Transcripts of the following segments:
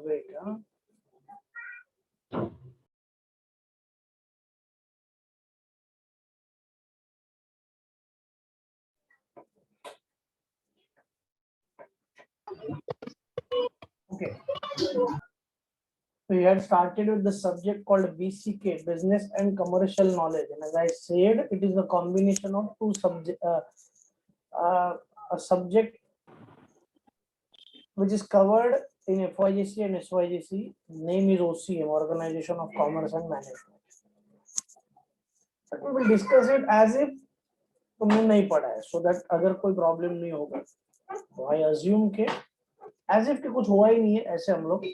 wait. Okay. So we had started with the subject called BCK, Business and Commercial Knowledge, and as I said, it is a combination of two subject, a subject which is covered in FYGC and SYGC. Name is OCM, Organization of Commerce and Management. But we will discuss it as if तुमने नहीं पढ़ा है, so that अगर कोई problem नहीं होगा तो I assume के as if कि कुछ हुआ ही नहीं है, ऐसे हम लोग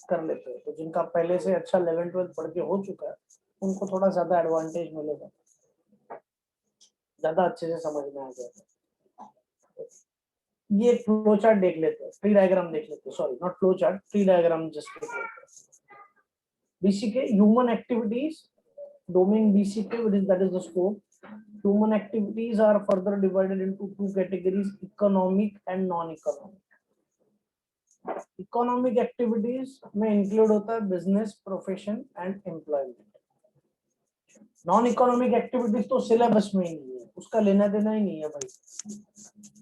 कर लेते हैं. तो जिनका पहले से अच्छा 11-12 पढ़ के हो चुका है उनको थोड़ा ज्यादा एडवांटेज मिलेगा, ज्यादा अच्छे से समझ में आ जाएगा. ये फ्लो चार्ट देख लेते हैं, ट्री डायग्राम देख लेते हैं, sorry not flow chart, tree diagram just देख लेते हैं. BCK human activities, domain BCK, that is the scope. Human activities are further divided into two categories, economic and non-economic. Economic activities में include होता है business, profession and employment. Non-economic activities तो syllabus में ही नहीं है, उसका लेना देना ही नहीं है भाई,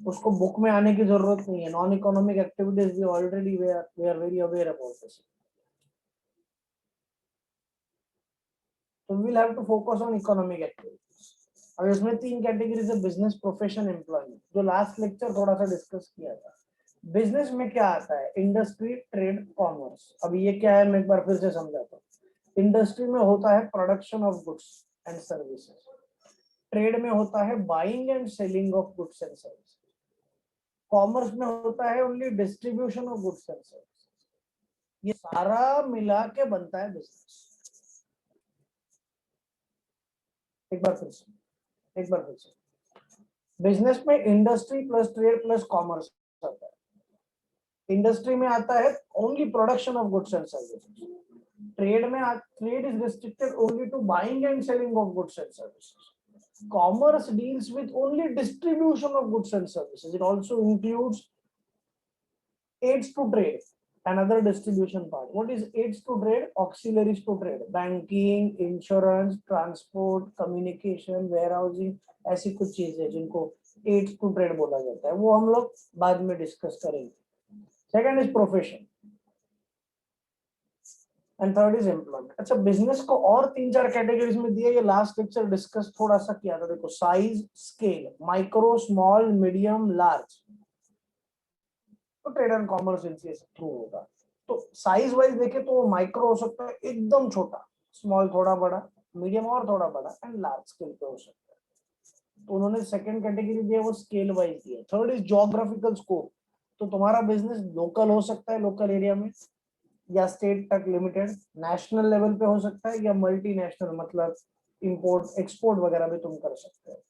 उसको बुक में आने की जरूरत नहीं है. Non-economic activities we already we are very aware about this. So we will have to focus on economic activities. अब इसमें तीन कैटेगरीज है, बिजनेस, प्रोफेशन, एम्प्लॉयमेंट, जो लास्ट लेक्चर थोड़ा सा डिस्कस किया था. बिजनेस में क्या आता है? Industry, trade, commerce. अब ये क्या है मैं एक बार फिर से समझाता हूँ. इंडस्ट्री में होता है production of goods and services, trade में होता है buying and selling of goods and services, commerce में होता है only distribution of goods and services. ये सारा मिला के बनता है बिजनेस. एक बार फिर से बिजनेस में industry plus trade plus commerce आता है. इंडस्ट्री में आता है only production of goods and services, trade में trade is restricted only to buying and selling of goods and services, commerce deals with only distribution of goods and services. It also includes aids to trade and other distribution part. What is aids to trade? Auxiliaries to trade, banking, insurance, transport, communication, warehousing, ऐसी कुछ चीजें हैं जिनको aids to trade बोला जाता है, वो हम लोग बाद में डिस्कस करेंगे. Second is profession and third is employment. अच्छा, बिजनेस को और 3-4 कैटेगरीज में दिया, ये लास्ट लेक्चर डिस्कस थोड़ा सा किया था. देखो, size, scale, micro, small, medium, large. तो ट्रेड एंड कॉमर्स इनसे थ्रू होगा. तो साइज वाइज देखे तो वो माइक्रो हो सकता है एकदम छोटा, स्मॉल थोड़ा बड़ा, मीडियम और थोड़ा बड़ा, एंड लार्ज स्केल पे हो सकता है. तो उन्होंने सेकंड कैटेगरी दिया वो स्केल वाइज दिया. Third is geographical scope. तो तुम्हारा बिजनेस लोकल हो सकता है, लोकल एरिया में, या स्टेट तक लिमिटेड, नेशनल लेवल पे हो सकता है, या मल्टीनेशनल, मतलब इंपोर्ट एक्सपोर्ट वगैरह भी तुम कर सकते हो.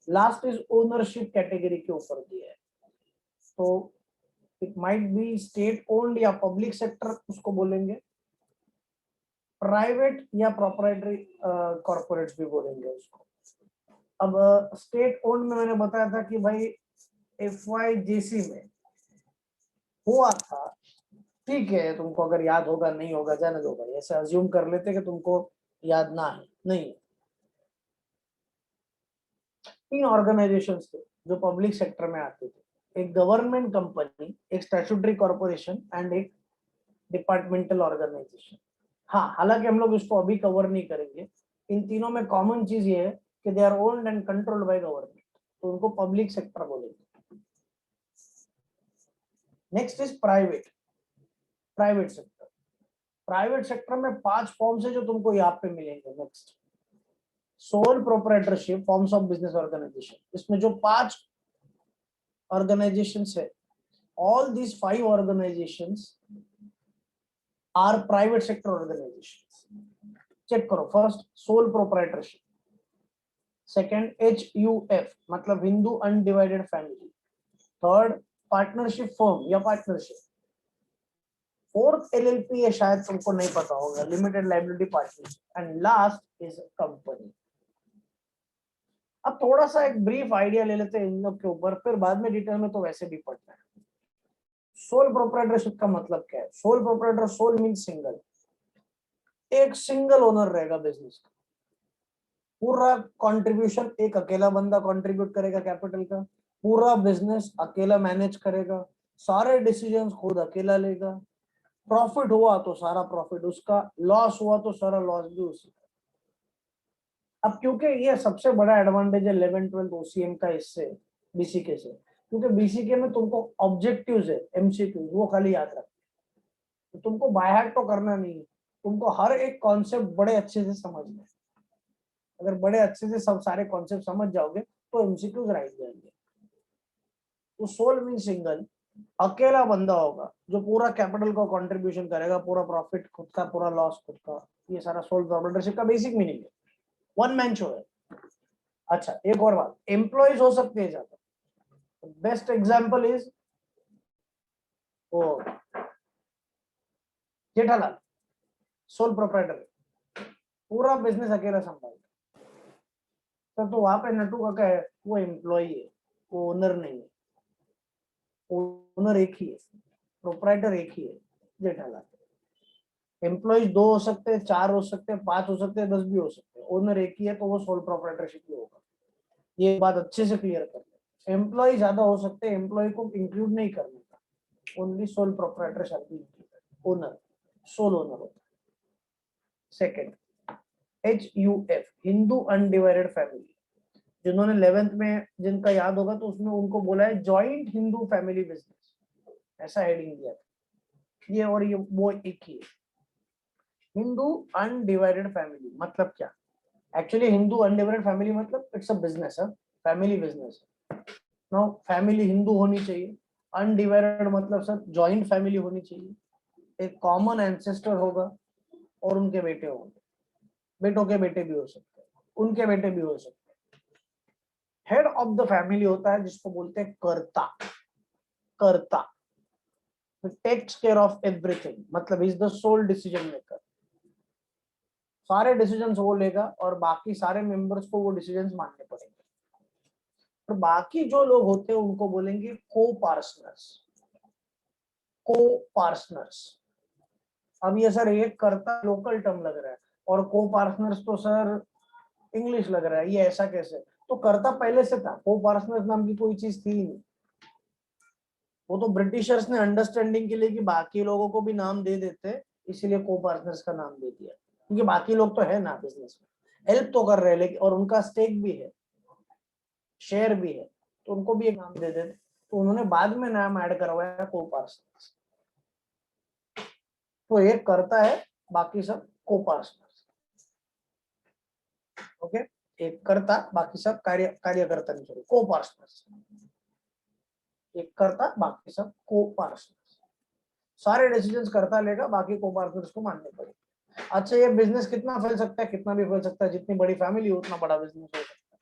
लास्ट इज ओनरशिप कैटेगरी के ऊपर दिया है. तो it might be state owned या public sector उसको बोलेंगे, प्राइवेट या प्रोप्राइटरी कॉर्पोरेट्स भी बोलेंगे उसको. अब स्टेट ओन्ड में मैंने बताया था कि भाई FYGC में हुआ था, ठीक है, तुमको अगर याद होगा नहीं होगा जाने दो भाई, ऐसे अज्यूम कर लेते कि तुमको याद ना है. नहीं, 3 ऑर्गेनाइजेशंस थे जो पब्लिक सेक्टर में आते थे, एक गवर्नमेंट कंपनी, एक स्टैट्यूटरी कॉर्पोरेशन एंड एक डिपार्टमेंटल ऑर्गेनाइजेशन. हाँ, हालांकि हम लोग इसको अभी कवर नहीं करेंगे. इन तीनों में कॉमन चीज ये है कि they are owned and controlled by government, तो उनको पब्लिक सेक्टर बोलेंगे. Next is private sector. Private sector में 5 फॉर्म्स है जो तुमको यहाँ पे मिलेंगे. Next, sole proprietorship, forms of business organisation. इसमें जो 5 organizations है, all these 5 organizations are private sector organizations. Check करो. First, sole proprietorship. Second, HUF मतलब Hindu undivided family. Third, partnership firm या पार्टनरशिप. फोर्थ, LLP है, शायद तुमको नहीं पता होगा, limited liability partnership. And last is company. अब थोड़ा सा एक ब्रीफ आइडिया ले लेते हैं इन लोग के ऊपर, फिर बाद में डिटेल में तो वैसे भी पढ़ना है. सोल प्रोप्राइटरशिप का मतलब क्या है? Sole proprietor, sole means single, एक सिंगल ओनर रहेगा बिजनेस का, पूरा कंट्रीब्यूशन एक अकेला बंदा कंट्रीब्यूट करेगा कैपिटल का, पूरा बिजनेस अकेला मैनेज करेगा, सारे डिसीजंस खुद अकेला लेगा, प्रॉफिट हुआ तो सारा प्रॉफिट उसका, लॉस हुआ तो सारा लॉस भी उसी का। अब क्योंकि ये सबसे बड़ा एडवांटेज है 11th-12th ओसीएम का इससे, बीसीके से, क्योंकि बीसीके में तुमको ऑब्जेक्टिव्स है, एमसीक्यू वो खाली याद रख, तो तुमको बाय हार्ट तो करना नहीं है, तुमको हर एक कॉन्सेप्ट बड़े अच्छे से समझना है। अगर बड़े अच्छे से सब सारे कॉन्सेप्ट समझ जाओगे तो एमसीक्यूज राइट जाएंगे। तो सोल मीन सिंगल, अकेला बंदा होगा जो पूरा कैपिटल को कंट्रीब्यूशन करेगा, पूरा प्रॉफिट खुद का, पूरा लॉस खुद का, ये सारा सोल प्रोप्राइटरशिप का बेसिक मीनिंग है, वन मैन शो है। अच्छा एक और बात, एम्प्लॉयज हो सकते हैं ज्यादा, बेस्ट एग्जांपल इज वो जेठालाल, सोल प्रोप्राइटर, पूरा बिजनेस अकेला संभालता, तो वहां पे नटू काका है, वो एम्प्लॉय है, वो ओनर नहीं है, ओनर एक ही है, प्रोप्राइटर एक ही है, जेठालाल। एम्प्लॉयज दो हो सकते हैं, चार हो सकते हैं, पांच हो सकते हैं, 10 भी हो सकते हैं, ओनर एक ही है, तो वो सोल प्रोप्राइटरशिप में होगा। ये बात अच्छे से क्लियर कर ले, एम्प्लॉय ज्यादा हो सकते हैं, एम्प्लॉय को इंक्लूड नहीं करने का, only sole proprietor shall be included, owner, sole owner होता है। Second, HUF, Hindu undivided family, जिन्होंने 11th में जिनका याद होगा तो उसमें उनको बोला है जॉइंट हिंदू फैमिली बिजनेस, ऐसा हेडिंग दिया था। ये और ये वो एक ही है। हिंदू अनडिवाइडेड फैमिली मतलब क्या? एक्चुअली हिंदू अनडिवाइडेड फैमिली मतलब इट्स अ बिजनेस है, फैमिली बिजनेस है। नाउ फैमिली हिंदू होनी चाहिए, अनडिवाइडेड मतलब सर जॉइंट फैमिली होनी चाहिए, एक कॉमन एंसेस्टर होगा और उनके बेटे होंगे, बेटों के बेटे भी हो सकते हैं, उनके बेटे भी हो सकते हैं। हेड ऑफ द फैमिली होता है जिसको बोलते हैं karta, karta takes care of everything, मतलब is the sole decision maker, सारे डिसीजंस वो लेगा और बाकी सारे मेंबर्स को वो डिसीजंस मानने पड़ेंगे। और बाकी जो लोग होते हैं उनको बोलेंगे को पार्टनर्स, को पार्टनर्स। अब ये सर एक कर्ता लोकल टर्म लग रहा है और को पार्टनर्स तो सर इंग्लिश लग रहा है, ये ऐसा कैसे? तो कर्ता पहले से था, को पार्टनर्स नाम की कोई चीज थी नहीं, वो तो ब्रिटिशर्स ने अंडरस्टैंडिंग के लिए कि बाकी लोगों को भी नाम दे देते, इसीलिए को पार्टनर्स का नाम दे दिया, क्योंकि बाकी लोग तो है ना बिजनेस में, हेल्प तो कर रहे हैं लेकिन, और उनका स्टेक भी है, शेयर भी है, तो उनको भी एक नाम दे देते, तो उन्होंने बाद में नाम ऐड करवाया को पार्टनर्स। तो एक करता है, बाकी सब को पार्टनर्स। ओके, एक करता बाकी सब कार्यकर्ता नहीं, सॉरी को पार्टनर्स, एक करता बाकी सब को पार्टनर्स, सारे डिसीजंस करता लेगा, बाकी को पार्टनर्स को मानने पड़ेंगे। अच्छा ये बिजनेस कितना फैल सकता है? कितना भी फैल सकता है, जितनी बड़ी फैमिली हो उतना बड़ा बिजनेस हो सकता है।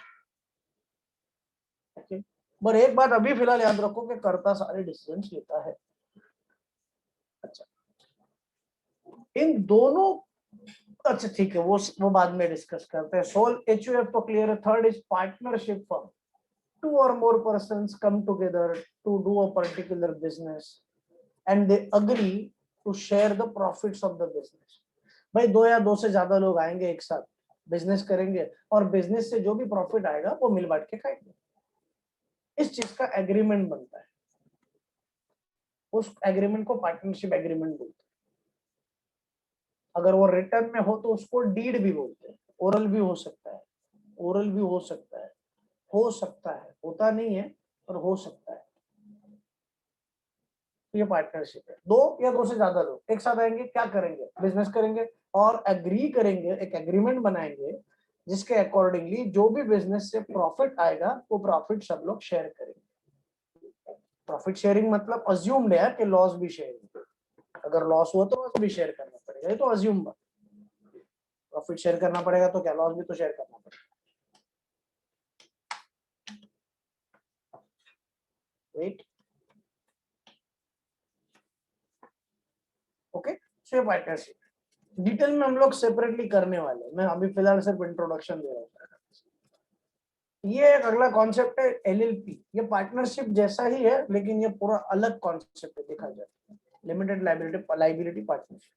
ओके, पर एक बात अभी फिलहाल याद रखो कि कर्ता सारे डिसीजंस लेता है। अच्छा इन दोनों, अच्छा ठीक है, वो बाद में डिस्कस करते हैं। सोल HUF तो क्लियर है। Third is partnership firm, two or more persons come together to do a particular business and they agree to share the profits of the business। भाई दो या दो से ज्यादा लोग आएंगे एक साथ, बिजनेस करेंगे और बिजनेस से जो भी प्रॉफिट आएगा वो मिल बांट के खाएंगे, इस चीज का एग्रीमेंट बनता है, उस एग्रीमेंट को पार्टनरशिप एग्रीमेंट बोलते हैं। अगर वो रिटर्न में हो तो उसको डीड भी बोलते हैं, ओरल भी हो सकता है, ओरल भी हो सकता है, हो सकता है, होता नहीं है पर हो सकता है। ये पार्टनरशिप है, दो या दो से ज्यादा लोग एक साथ आएंगे, क्या करेंगे? बिजनेस करेंगे और एग्री करेंगे, एक एग्रीमेंट बनाएंगे जिसके अकॉर्डिंगली जो भी बिजनेस से प्रॉफिट आएगा वो प्रॉफिट सब लोग शेयर करेंगे। प्रॉफिट शेयरिंग मतलब अज्यूम्ड है कि लॉस भी शेयर, अगर लॉस हुआ तो लॉस भी शेयर करना पड़ेगा, ये तो अज्यूम बात, प्रॉफिट शेयर करना पड़ेगा तो क्या लॉस भी तो शेयर करना पड़ेगा। वेट, ओके, सो ये पार्टनरशिप डिटेल में हम लोग सेपरेटली करने वाले हैं, मैं अभी फिलहाल सिर्फ इंट्रोडक्शन दे रहा हूँ। ये एक अगला कॉन्सेप्ट है एलएलपी। ये पार्टनरशिप जैसा ही है लेकिन ये पूरा अलग कॉन्सेप्ट है देखा जाए। Limited liability partnership.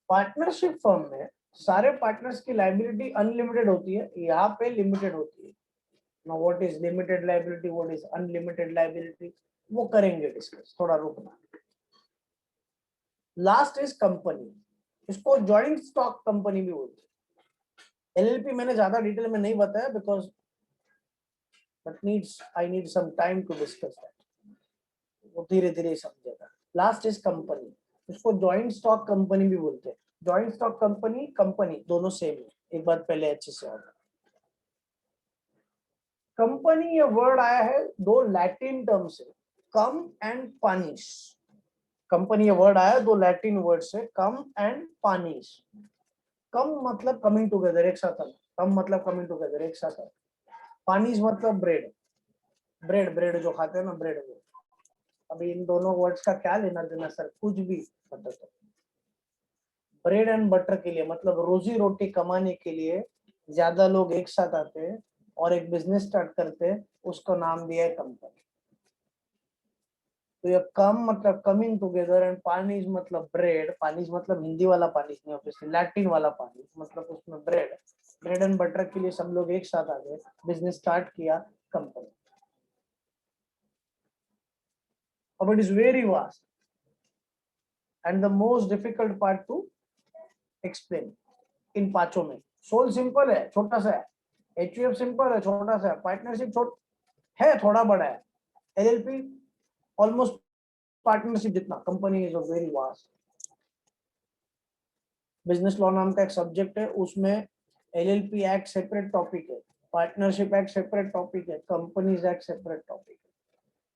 Partnership firm में सारे पार्टनर्स की लाइबिलिटी अनलिमिटेड होती है, यहाँ पे लिमिटेड होती है। Now what is limited liability, what is unlimited liability, वो करेंगे डिस्कस, थोड़ा रुकना। लास्ट इज कंपनी, इसको जॉइंट स्टॉक कंपनी भी बोलते हैं। एलएलपी मैंने ज्यादा डिटेल में नहीं बताया because I need some time to discuss that, वो धीरे धीरे समझेगा। लास्ट इज कंपनी, इसको जॉइंट स्टॉक कंपनी भी बोलते हैं। जॉइंट स्टॉक कंपनी कंपनी दोनों सेम है, एक बात पहले अच्छे से याद। कंपनी ये वर्ड आया है दो लैटिन टर्म से, कम एंड पानिश। कंपनी ये वर्ड आया दो लैटिन वर्ड से, कम एंड पानिश। कम मतलब कमिंग टुगेदर, एक साथ आना। कम मतलब कमिंग टुगेदर, एक साथ आना। पानिश मतलब ब्रेड, ब्रेड ब्रेड जो खाते हैं ना, ब्रेड। अभी इन दोनों वर्ड्स का क्या लेना देना सर, कुछ भी मतलब। ब्रेड एंड बटर के लिए मतलब रोजी रोटी कमाने के लिए ज्यादा लोग एक साथ आते हैं और एक बिजनेस स्टार्ट करते हैं, उसको नाम दिया है कंपनी। तो ये कम मतलब कमिंग टुगेदर एंड पानीज मतलब ब्रेड। पानीज मतलब हिंदी वाला पानीज नहीं, ऑब्वियसली लैटिन वाला पानीज मतलब उसमें ब्रेड। ब्रेड एंड बटर के लिए सब लोग एक साथ आ गए, बिजनेस स्टार्ट किया, कंपनी। अब it is very vast and the most difficult part two explain in पांचों में। सोल सिंपल है, छोटा सा है। एचयूएफ सिंपल है, छोटा सा है। पार्टनरशिप है, थोड़ा बड़ा है। एलएलपी ऑलमोस्ट पार्टनरशिप जितना। Company is a very vast. Business law नाम का एक सब्जेक्ट है, उसमें एलएलपी एक्ट सेपरेट टॉपिक है, पार्टनरशिप एक्ट सेपरेट टॉपिक है, कंपनीज एक्ट सेपरेट टॉपिक है।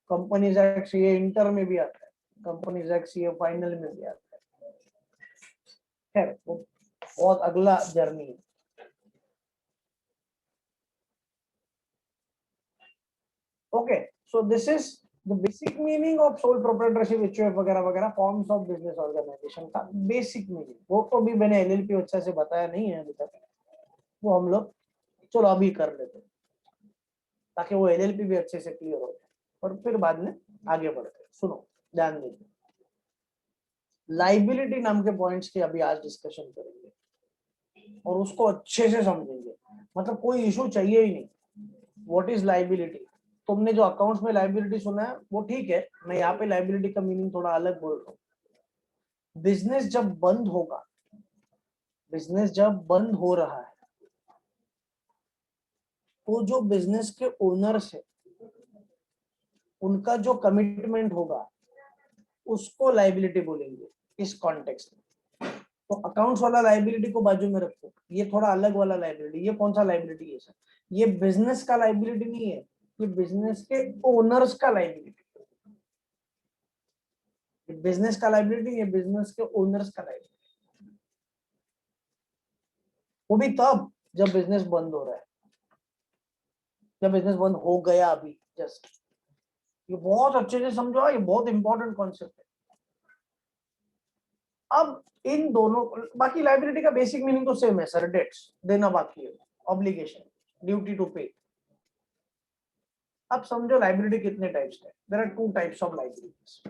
कंपनीज एक्ट सीए इंटर में भी आता है, कंपनीज एक्ट सीए फाइनल में भी आता है। खैर वो बहुत अगला जर्नी है। Okay, so this is the basic meaning of sole proprietorship, HUF वगैरह वगैरह, फॉर्म्स ऑफ बिजनेस ऑर्गेनाइजेशन का बेसिक मीनिंग। वो तो भी मैंने एलएलपी अच्छे से बताया नहीं है अभी तक, वो हम लोग चलो अभी कर लेते हैं ताकि वो एलएलपी भी अच्छे से क्लियर हो जाए और फिर बाद में आगे बढ़ते। सुनो ध्यान दीजिए, लाइबिलिटी नाम के पॉइंट्स की अभी आज डिस्कशन करेंगे और उसको अच्छे से समझेंगे। मतलब कोई इशू चाहिए ही नहीं। What is liability? तुमने जो अकाउंट्स में लाइबिलिटी सुना है वो ठीक है, मैं यहाँ पे लाइबिलिटी का मीनिंग थोड़ा अलग बोल रहा हूँ। बिजनेस जब बंद होगा, बिजनेस जब बंद हो रहा है, तो जो बिजनेस के ओनर्स है उनका जो कमिटमेंट होगा उसको लाइबिलिटी बोलेंगे इस कॉन्टेक्स्ट में। तो अकाउंट्स वाला लाइबिलिटी को बाजू में रखो, ये थोड़ा अलग वाला लाइबिलिटी। ये कौन सा लाइबिलिटी है सर? ये बिजनेस का लाइबिलिटी नहीं है, ये बिजनेस के ओनर्स का लाइबिलिटी। बिजनेस का लाइबिलिटी, ये बिजनेस के ओनर्स का लाइबिलिटी। वो भी तब जब बिजनेस बंद हो रहा है, जब बिजनेस बंद हो गया अभी जस्ट। ये बहुत अच्छे से समझो, ये बहुत इंपॉर्टेंट कॉन्सेप्ट है। अब इन दोनों, बाकी लाइबिलिटी का बेसिक मीनिंग तो सेम है सर, डेट्स देना बाकी है, ऑब्लिगेशन, ड्यूटी टू पे। अब समझो लाइबिलिटी कितने टाइप्स है। There are two types of liabilities.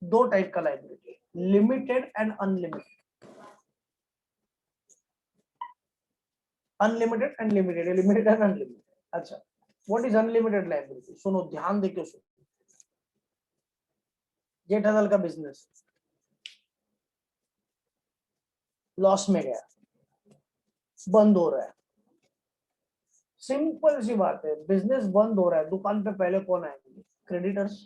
दो टाइप का liability, limited and unlimited. Unlimited and limited, limited and unlimited. अच्छा, व्हाट इज अनलिमिटेड लाइबिलिटी? सुनो ध्यान देके सुनो। जेठालाल का बिजनेस लॉस में गया, बंद हो रहा है। सिंपल सी बात है, बिजनेस बंद हो रहा है, दुकान पे पहले कौन आएंगे? क्रेडिटर्स।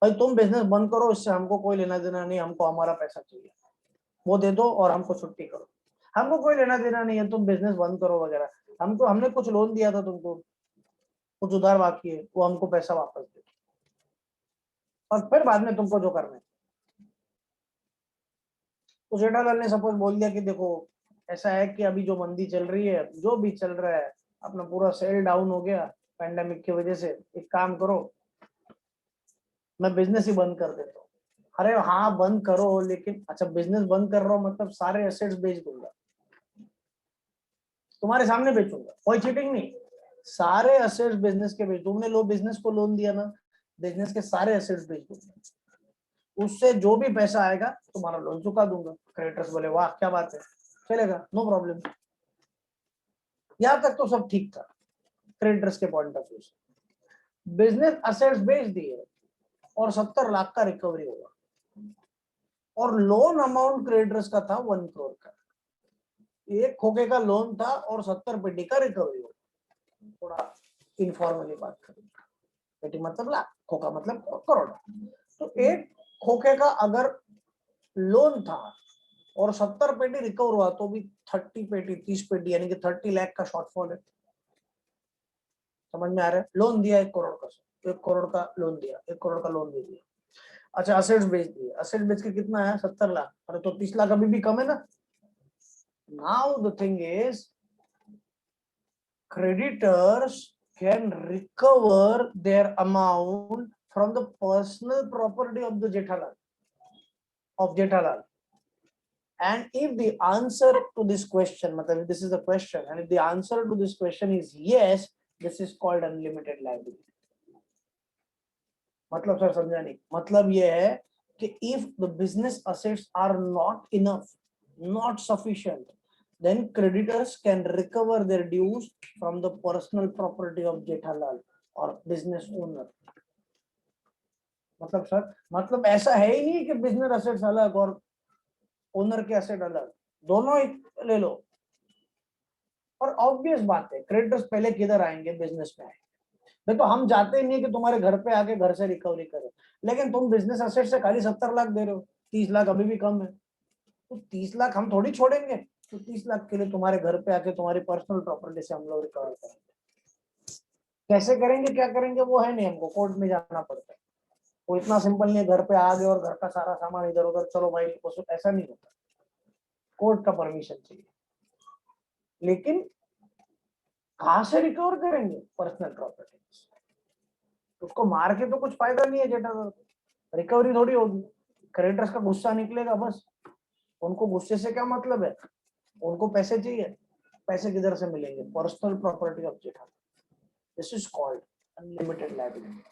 भाई तुम बिजनेस बंद करो, इससे हमको कोई लेना देना नहीं, हमको हमारा पैसा चाहिए, वो दे दो और हमको छुट्टी करो। हमको कोई लेना देना नहीं है, तुम बिजनेस बंद करो वगैरह। हमको, हमने कुछ लोन दिया था तुमको, कुछ उधार बाकी है, वो हमको पैसा वापस दे, और फिर बाद में तुमको जो करना है। तो जेठालाल ने सपोज बोल दिया कि देखो ऐसा है कि अभी जो मंदी चल रही है, जो भी चल रहा है, अपना पूरा सेल डाउन हो गया पैंडेमिक की वजह से, एक काम करो मैं बिजनेस ही बंद कर देता हूँ। अरे हाँ बंद करो, लेकिन अच्छा बिजनेस बंद कर रहा हूँ मतलब सारे एसेट्स बेच दूंगा, तुम्हारे सामने बेचूंगा, कोई चीटिंग नहीं, सारे एसेट्स बिजनेस के बेच, तुमने लो बिजनेस को लोन दिया ना, बिजनेस के सारे एसेट्स बेच दूंगा, उससे जो भी पैसा आएगा तुम्हारा लोन चुका दूंगा। क्रेडिटर्स बोले वाह क्या बात है, चलेगा, नो प्रॉब्लम। यहां तक तो सब ठीक था क्रेडिटर्स के पॉइंट ऑफ व्यू से। बिजनेस असेट्स बेच दिए और 70 लाख का रिकवरी हुआ, और लोन अमाउंट क्रेडिटर्स का था 1 करोड़ का। एक खोखे का लोन था और 70 पेटी का रिकवरी हुआ। थोड़ा इनफॉर्मली बात करें, पेटी मतलब लाख, खोखा मतलब करोड़। तो एक खोखे का अगर लोन था और 70 पेटी रिकवर हुआ तो भी 30 पेटी 30 पेटी यानी कि 30 लाख का शॉर्टफॉल है। समझ में आ रहा है? लोन दिया 1 करोड़ का, 1 करोड़ का लोन दिया, 1 करोड़ का लोन दे दिया। अच्छा असेट्स बेच दिए, असेट बेच के कितना है 70 लाख, अरे तो 30 लाख अभी भी कम है ना। Now the thing is creditors can recover their amount from the personal property of the Jethalal. And if the answer to this question, if this is the question, and if the answer to this question is yes, this is called unlimited liability. मतलब sir समझा नहीं, मतलब ये है कि if the business assets are not enough, not sufficient, then creditors can recover their dues from the personal property of Jethalal or business owner. मतलब sir, मतलब ऐसा है ही नहीं कि बिजनेस असेट्स अलग और ओनर के असेट अलग, दोनों ही ले लो। और ऑब्वियस बात है क्रेडिटर्स पहले किधर आएंगे, बिजनेस में आएंगे। देखो हम चाहते ही नहीं कि तुम्हारे घर पे आके घर से रिकवरी करें, लेकिन तुम बिजनेस असेट से खाली 70 लाख दे रहे हो, 30 लाख अभी भी कम है, तो 30 लाख हम थोड़ी छोड़ेंगे, तो 30 लाख के लिए तुम्हारे घर पे आके तुम्हारी पर्सनल प्रॉपर्टी से हम लोग रिकवर करेंगे। कैसे करेंगे, क्या करेंगे वो है नहीं, हमको कोर्ट में जाना पड़ता है। वो इतना सिंपल नहीं है घर पे आ गए और घर का सारा सामान इधर उधर चलो भाई, ऐसा नहीं होता, कोर्ट का परमिशन चाहिए। लेकिन कहां से रिकवर करेंगे, पर्सनल प्रॉपर्टी, उसको मार के तो कुछ फायदा नहीं है जेठालाल, रिकवरी थोड़ी होगी, क्रेडिटर्स का गुस्सा निकलेगा बस। उनको गुस्से से क्या मतलब है, उनको पैसे चाहिए, पैसे किधर से मिलेंगे, personal property of Jethalal. This is called unlimited liability.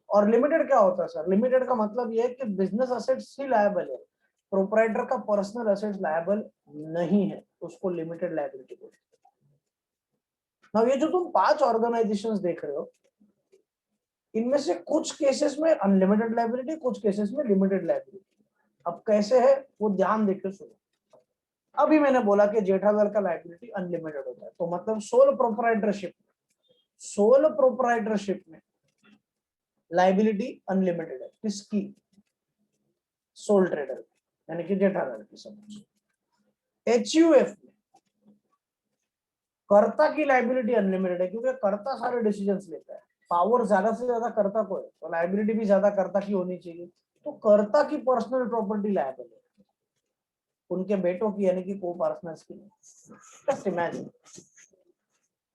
और लिमिटेड क्या होता है सर, लिमिटेड का मतलब ये है कि बिजनेस असेट्स ही लायबल है, प्रोप्राइटर का पर्सनल असेट्स लायबल नहीं है, उसको लिमिटेड लायबिलिटी बोलते हैं। अब ये जो तुम 5 ऑर्गेनाइजेशंस देख रहे हो, इनमें से कुछ केसेस में अनलिमिटेड लायबिलिटी, कुछ केसेस में लिमिटेड लायबिलिटी। अब कैसे है वो ध्यान देकर सुनो। अभी मैंने बोला कि जेठालाल का लायबिलिटी अनलिमिटेड होता है, तो मतलब सोल प्रोप्राइटरशिप में लायबिलिटी अनलिमिटेड है। किसकी, सोल ट्रेडर यानी कि जेठालाल की। समझ, एचयूएफ में कर्ता की लायबिलिटी अनलिमिटेड है, क्योंकि कर्ता सारे डिसीजंस लेता है, पावर ज्यादा से ज्यादा कर्ता को है, तो लायबिलिटी भी ज्यादा कर्ता की होनी चाहिए। तो कर्ता की पर्सनल प्रॉपर्टी लायबल है, उनके बेटों की यानी कि को पार्टनर्स की। जस्ट इमेजिन,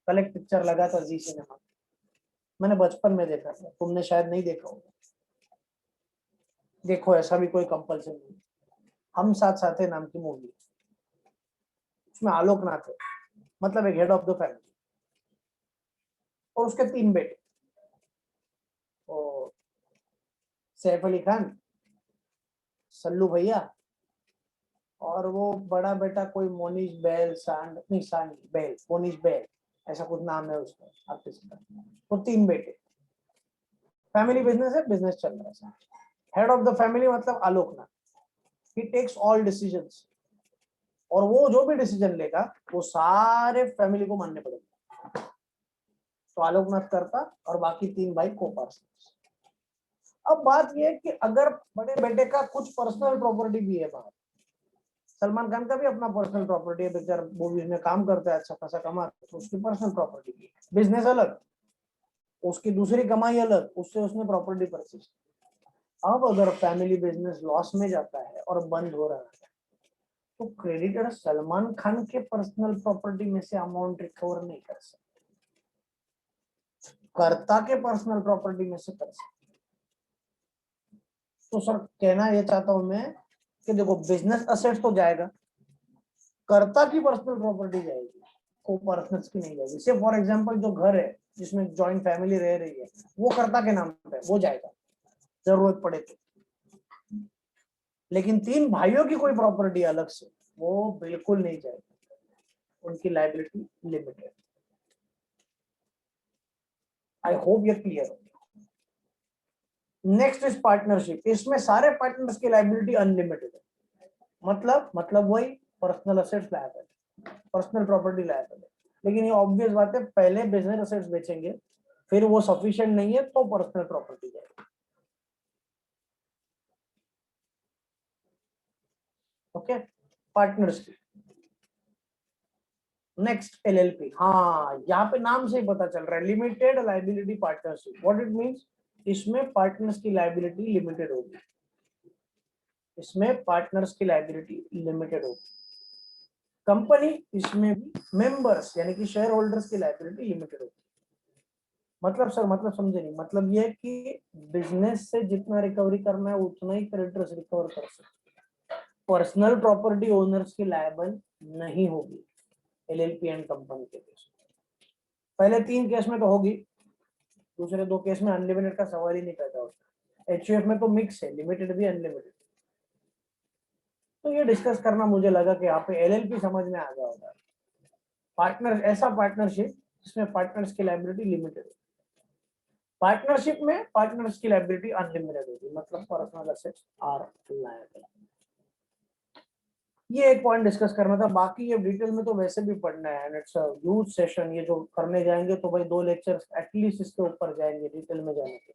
कल एक पिक्चर लगा था जी सिनेमा, मैंने बचपन में देखा था, तुमने शायद नहीं देखा होगा, देखो ऐसा भी कोई कंपल्सन नहीं। हम साथ साथ है नाम की मूवी, उसमें आलोकनाथ है, मतलब एक हेड ऑफ द फैमिली, और उसके 3 बेटे, और सैफ अली खान, सल्लू भैया, और वो बड़ा बेटा कोई मोनीश बैल सांड नहीं, सांड बैल, मोनीश बैल ऐसा कुछ नाम है उसका आर्टिस्ट का। तो 3 बेटे, फैमिली बिजनेस है, बिजनेस चल रहा है। हेड ऑफ द फैमिली मतलब आलोकनाथ, ही टेक्स ऑल डिसीजंस, और वो जो भी डिसीजन लेगा वो सारे फैमिली को मानने पड़ेगा। तो आलोकनाथ करता और बाकी 3 भाई को पार्टनर्स। अब बात ये है कि अगर बड़े बेटे का कुछ पर्सनल प्रॉपर्टी भी है बाहर, सलमान खान का भी अपना पर्सनल प्रॉपर्टी है, बेचारा मूवीज में काम करता है, अच्छा खासा कमाता है, तो उसकी पर्सनल प्रॉपर्टी भी है, बिजनेस अलग, उसकी दूसरी कमाई अलग, उससे उसने प्रॉपर्टी परचेज। अब अगर फैमिली बिजनेस लॉस में जाता है और बंद हो रहा है, तो क्रेडिटर सलमान खान के पर्सनल प्रॉपर्टी में से अमाउंट रिकवर नहीं कर सकते, कर्ता के पर्सनल प्रॉपर्टी में से कर सकते। तो सर कहना ये चाहता हूं मैं कि देखो बिजनेस असेट्स तो जाएगा, कर्ता की पर्सनल प्रॉपर्टी जाएगी, को पर्सनल्स की नहीं जाएगी। से फॉर एग्जांपल जो घर है जिसमें जॉइंट फैमिली रह रही है वो कर्ता के नाम पे वो जाएगा जरूरत पड़े तो, लेकिन 3 भाइयों की कोई प्रॉपर्टी अलग से वो बिल्कुल नहीं जाएगी, उनकी लायबिलिटी लिमिटेड। आई होप ये क्लियर हो। नेक्स्ट इज पार्टनरशिप, इसमें सारे पार्टनर्स की लायबिलिटी अनलिमिटेड है। मतलब वही personal assets liable, personal property liable है। लेकिन ये ऑब्वियस बात है, पहले बिजनेस असेट्स बेचेंगे, फिर वो सफिशिएंट नहीं है तो पर्सनल प्रॉपर्टी जाएगी। ओके, पार्टनर्स की। नेक्स्ट एलएलपी, हाँ यहाँ पे नाम से ही पता चल रहा है, limited liability partnership. What it means, इसमें पार्टनर्स की लायबिलिटी लिमिटेड होगी, इसमें पार्टनर्स की लायबिलिटी लिमिटेड होगी। कंपनी, इसमें भी मेंबर्स यानी कि शेयर होल्डर्स की लायबिलिटी लिमिटेड होगी। मतलब सर, मतलब समझे नहीं, मतलब ये है कि बिजनेस से जितना रिकवरी करना है उतना ही क्रेडिटर्स रिकवर कर सकते, पर्सनल प्रॉपर्टी ओनर्स की लायबल नहीं होगी एलएलपी एंड कंपनी के केस। पहले 3 केस में तो होगी, दूसरे 2 केस में अनलिमिटेड का सवाल ही नहीं पैदा होता। एचयूएफ में तो मिक्स है, लिमिटेड भी अनलिमिटेड। तो ये डिस्कस करना मुझे लगा कि यहाँ पे एलएलपी समझ में आ गया होगा। पार्टनर, ऐसा पार्टनरशिप जिसमें पार्टनर्स की लायबिलिटी लिमिटेड है। पार्टनरशिप में पार्टनर्स की लायबिलिटी अनलिमिटेड होगी, मतलब पर्सनल असेट्स आर लायबल। ये एक पॉइंट डिस्कस करना था, बाकी ये डिटेल में तो वैसे भी पढ़ना है, and it's a huge session. ये जो करने जाएंगे तो भाई 2 लेक्चर्स एटलीस्ट इसके ऊपर जाएंगे डिटेल में जाने के।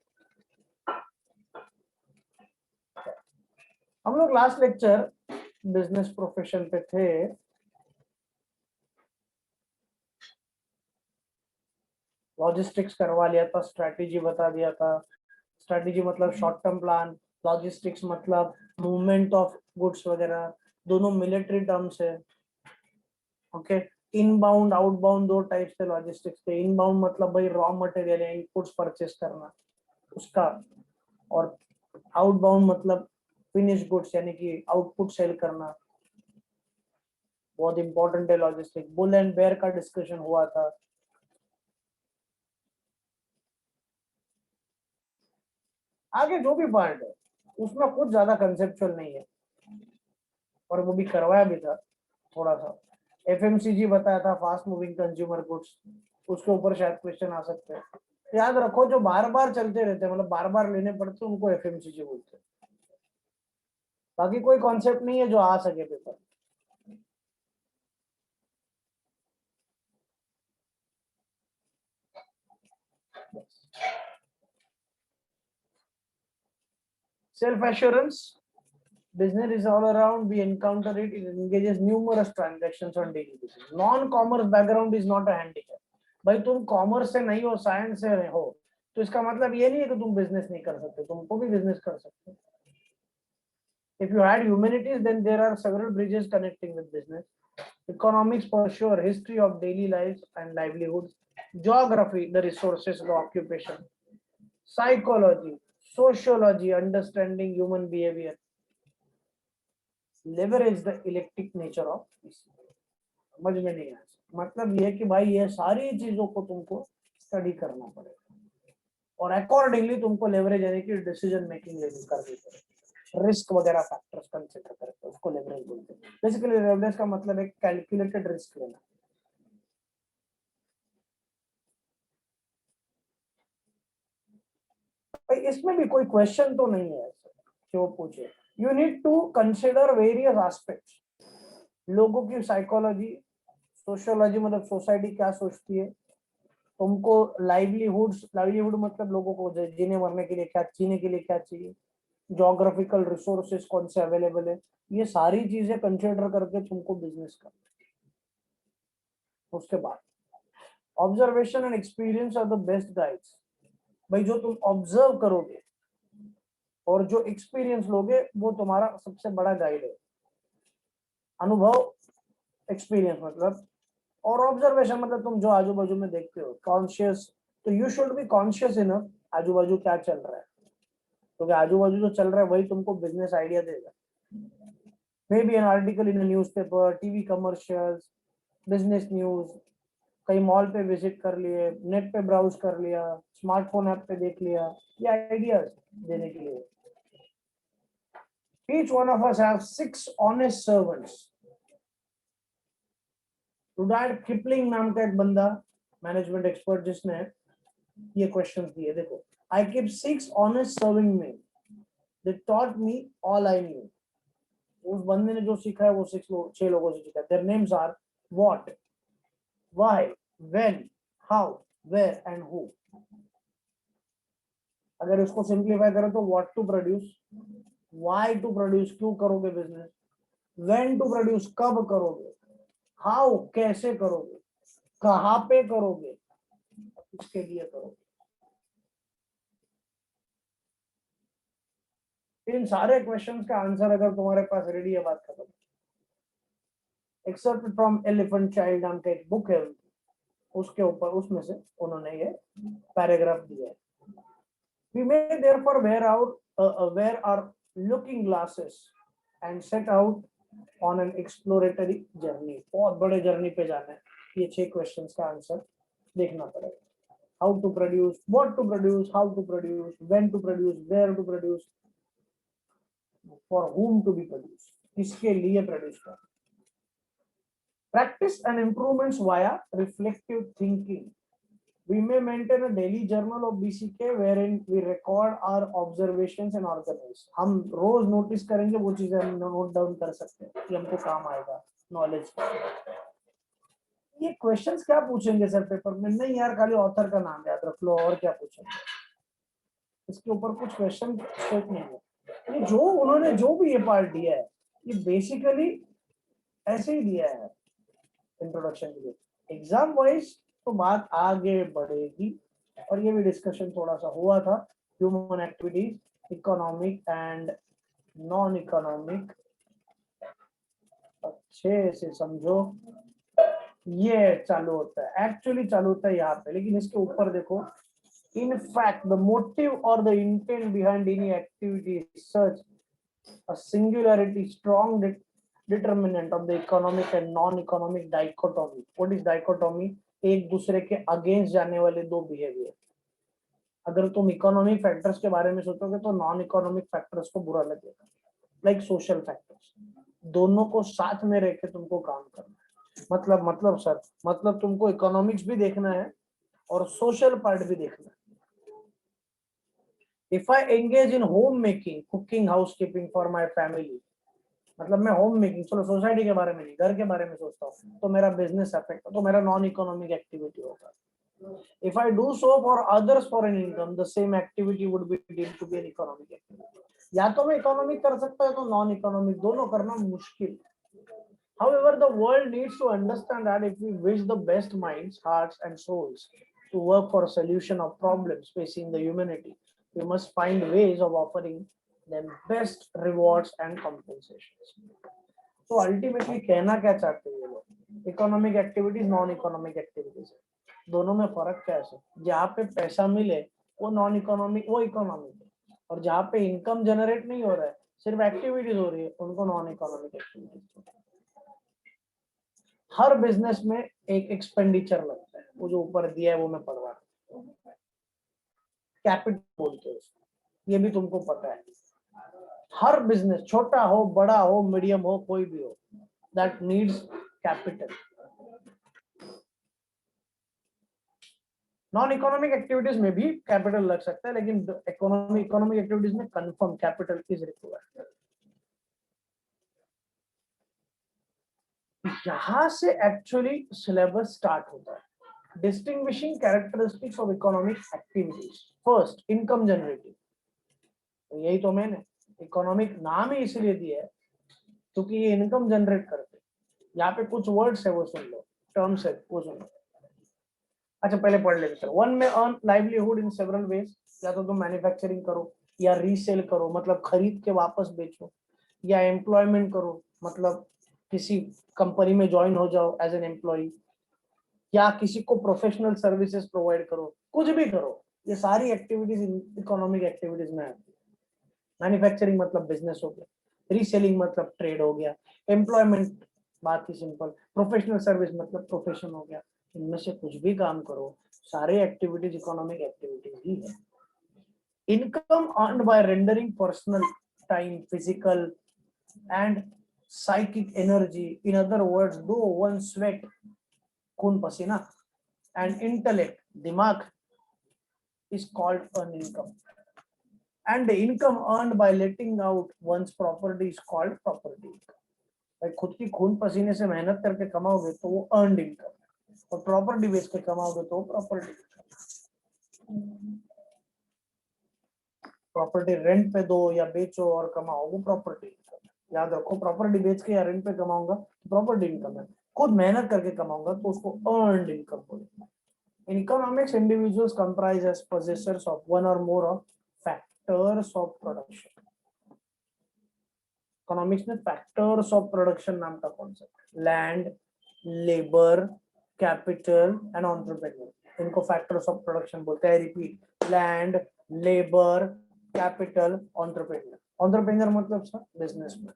हम लोग लास्ट लेक्चर बिजनेस प्रोफेशन पे थे, लॉजिस्टिक्स करवा लिया था, स्ट्रैटेजी बता दिया था। स्ट्रैटेजी मतलब शॉर्ट टर्म प्लान, लॉजिस्टिक्स मतलब मूवमेंट ऑफ गुड्स वगैरह, दोनों मिलिट्री टर्म्स है। ओके, इनबाउंड आउटबाउंड 2 टाइप्स के लॉजिस्टिक्स के। इनबाउंड मतलब भाई रॉ मटेरियल या इनपुट्स परचेस करना उसका, और आउटबाउंड मतलब फिनिश गुड्स यानी कि आउटपुट सेल करना। बहुत इंपॉर्टेंट है लॉजिस्टिक। बुल एंड बेयर का डिस्कशन हुआ था। आगे जो भी पार्ट है उसमें कुछ ज्यादा कंसेप्चुअल नहीं है, और वो भी करवाया भी था थोड़ा सा। एफएमसीजी बताया था, फास्ट मूविंग कंज्यूमर गुड्स, उसके ऊपर शायद क्वेश्चन आ सकते हैं। याद रखो, जो बार बार चलते रहते हैं, मतलब बार बार लेने पड़ते हैं, उनको एफएमसीजी बोलते हैं। बाकी कोई कॉन्सेप्ट नहीं है जो आ सके paper. Self assurance, business is all around, we encounter it, it engages numerous transactions on daily basis. Non-commerce background is not a handicap. भाई तुम कॉमर्स से नहीं हो, साइंस से हो, तो इसका मतलब ये नहीं है कि तुम बिजनेस नहीं कर सकते, तुमको भी बिजनेस कर सकते हो। If you add humanities, then there are several bridges connecting with business. Economics for sure, history of daily lives and livelihoods. Geography, the resources, the occupation. Psychology, sociology, understanding human behavior. Leverage the electric nature of peace. समझ में नहीं आया, मतलब ये कि भाई ये सारी चीजों को तुमको स्टडी करना पड़ेगा, और अकॉर्डिंगली तुमको लेवरेज यानी कि डिसीजन मेकिंग करनी पड़ेगी। रिस्क वगैरह फैक्टर्स कंसीडर करके उसको लेवरेज बोलते हैं। बेसिकली लेवरेज का मतलब एक कैलकुलेटेड रिस्क लेना। भाई इसमें भी कोई क्वेश्चन तो नहीं है जो पूछे। You need to consider various aspects, लोगों की साइकोलॉजी, सोशियोलॉजी मतलब सोसाइटी क्या सोचती है, तुमको लाइवलीहुड मतलब लोगों को जीने मरने के लिए क्या, जीने के लिए क्या चाहिए, जोग्राफिकल रिसोर्सेस कौन से अवेलेबल है, ये सारी चीजें कंसिडर करके तुमको बिजनेस करना। उसके बाद observation and experience are the best guides. भाई जो तुम ऑब्जर्व करोगे और जो एक्सपीरियंस लोगे वो तुम्हारा सबसे बड़ा गाइड है। अनुभव, एक्सपीरियंस मतलब, और ऑब्जर्वेशन मतलब तुम जो आजू बाजू में देखते हो। कॉन्शियस, तो you should be conscious enough आजू बाजू क्या चल रहा है, क्योंकि आजू बाजू जो चल रहा है वही तुमको बिजनेस आइडिया देगा। May be an article in newspaper, TV commercials, business news, कहीं मॉल पे विजिट कर लिए, नेट पे ब्राउज कर लिया, स्मार्टफोन ऐप पे देख लिया, ये आइडियाज देने के लिए। Each one of us have 6 honest servants. Rudyard Kipling नाम का एक बंदा, मैनेजमेंट एक्सपर्ट, जिसने ये क्वेश्चन दिए, देखो, I keep 6 honest serving main, they taught me all I knew. उस बंदे ने जो सीखा है वो 6 लोगों से सीखा है। Their names are what, why, when, how, where and who. अगर इसको सिंप्लीफाई करें तो what to produce, why to produce, क्यों करोगे बिजनेस, व्हेन टू प्रोड्यूस, कब करोगे, हाउ, कैसे करोगे, कहां पे करोगे, किसके लिए करोगे। इन सारे क्वेश्चंस का आंसर अगर तुम्हारे पास रेडी है, बात खत्म। एक्सेप्ट फ्रॉम एलिफेंट चाइल्ड नाम का एक बुक है, उसके ऊपर, उसमें से उन्होंने ये पैराग्राफ दिया है। We may therefore wear our looking glasses and set out on an exploratory journey. बहुत बड़े जर्नी पे जाना है। ये 6 क्वेश्चंस का आंसर देखना पड़ेगा। How to produce, what to produce, how to produce, when to produce, where to produce, for whom to be produced, किसके लिए प्रोड्यूस करना। Practice and improvements via reflective thinking. We may maintain a daily journal of BCK wherein we record our observations and organize. हम रोज notice करेंगे वो चीजें हम note down कर सकते हैं कि हमको काम आएगा नॉलेज। ये क्वेश्चंस क्या पूछेंगे सर पेपर में? नहीं यार, खाली ऑथर का नाम याद रख लो, और क्या पूछेंगे? इसके ऊपर कुछ क्वेश्चन स्कोप नहीं है। ये जो उन्होंने जो भी ये पार्ट दिया है, ये बेसिकली ऐसे ही दिया है इंट्रोडक्शन के लिए। एग्जाम वाइज तो बात आगे बढ़ेगी, और ये भी डिस्कशन थोड़ा सा हुआ था, human activities, economic and non economic, अच्छे से समझो। ये चालू होता है, एक्चुअली चालू होता है यहाँ पे, लेकिन इसके ऊपर देखो, इन फैक्ट द मोटिव और the intent behind any activity such a singularity strong determinant of the economic and non-economic dichotomy. What is dichotomy? एक दूसरे के अगेंस्ट जाने वाले दो बिहेवियर। अगर तुम इकोनॉमिक फैक्टर्स के बारे में सोचोगे तो नॉन इकोनॉमिक फैक्टर्स को बुरा लगेगा, लाइक सोशल फैक्टर्स। दोनों को साथ में रह के तुमको काम करना है। मतलब सर, मतलब तुमको इकोनॉमिक्स भी देखना है और सोशल पार्ट भी देखना है। If I engage in homemaking, cooking, housekeeping for my family, मतलब मैं होम मेकिंग, चलो सोसाइटी के बारे में नहीं, घर के बारे में सोचता हूँ, तो मेरा बिजनेस अफेक्ट, तो मेरा नॉन इकोनॉमिक एक्टिविटी होगा। If I do so for others for an income, the same activity would be deemed to be an economic activity. या तो मैं इकोनॉमिक कर सकता है तो नॉन इकोनॉमिक, दोनों करना मुश्किल। However, the world needs to understand that if we wish the best minds, hearts, and souls to work for a solution of problems facing the humanity, we must find ways of offering them best rewards and compensations. So ultimately कहना क्या चाहते हैं ये लोग? Economic activities, non economic activities, दोनों में फर्क क्या है? जहाँ पे पैसा मिले वो नॉन इकोनॉमिक, वो इकोनॉमिक है, और जहाँ पे इनकम जनरेट नहीं हो रहा है, सिर्फ एक्टिविटीज हो रही है, उनको नॉन इकोनॉमिक एक्टिविटीज। हर बिजनेस में एक एक्सपेंडिचर लगता है, वो जो ऊपर दिया है वो मैं पढ़ रहा हूँ, कैपिटल बोलते हैं उसको, ये भी तुमको पता है। हर बिजनेस, छोटा हो, बड़ा हो, मीडियम हो, कोई भी हो, that needs capital. Non economic activities में भी कैपिटल लग सकता है, लेकिन इकोनॉमिक एक्टिविटीज में कंफर्म कैपिटल इज रिक्वायर्ड। यहां से एक्चुअली सिलेबस स्टार्ट होता है। Distinguishing characteristics of economic activities. First, income generating, तो यही तो मैंने इकोनॉमिक नाम ही इसलिए दिया है क्योंकि ये इनकम जनरेट करते। यहाँ पे कुछ वर्ड्स है वो सुन लो, टर्म्स है वो सुन लो। अच्छा पहले पढ़ लेते चलो। वन में earn livelihood in several ways, या तो तुम मैन्युफैक्चरिंग करो, या रीसेल करो मतलब खरीद के वापस बेचो, या एम्प्लॉयमेंट करो मतलब किसी कंपनी में ज्वाइन हो जाओ एज एन एम्प्लॉय, या किसी को प्रोफेशनल सर्विसेज प्रोवाइड करो, कुछ भी करो। ये सारी एक्टिविटीज इकोनॉमिक एक्टिविटीज में आती है। मैन्युफैक्चरिंग मतलब बिजनेस हो गया, रीसेलिंग मतलब ट्रेड हो गया, एम्प्लॉयमेंट बात ही सिंपल, प्रोफेशनल सर्विस मतलब प्रोफेशन हो गया, इनमें से कुछ भी काम करो, सारे एक्टिविटीज इकोनॉमिक एक्टिविटीज ही है। Income earned by rendering personal time, physical and psychic energy, in other words though one sweat, खून पसीना, and intellect, दिमाग, is called an income, and the income earned by letting out one's property is called property income. भाई खुद की खून पसीने से मेहनत करके कमाओगे तो वो अर्नड इनकम है, और प्रॉपर्टी बेच के कमाओगे तो प्रॉपर्टी इनकम। प्रॉपर्टी रेंट पे दो या बेचो और कमाओ, वो प्रॉपर्टी इनकम है। याद रखो, प्रॉपर्टी बेच के या रेंट पे कमाऊंगा तो प्रॉपर्टी इनकम है, खुद मेहनत करके कमाऊंगा तो उसको अर्नड इनकम बोलेंगे। In economics, individuals comprise as possessors of one or more of factors of production. Economics में फैक्टर्स ऑफ प्रोडक्शन नाम का concept, land, labour, capital and entrepreneur, इनको फैक्टर्स ऑफ प्रोडक्शन बोलते हैं। Repeat, land, labour, capital, entrepreneur. Entrepreneur मतलब sir businessman.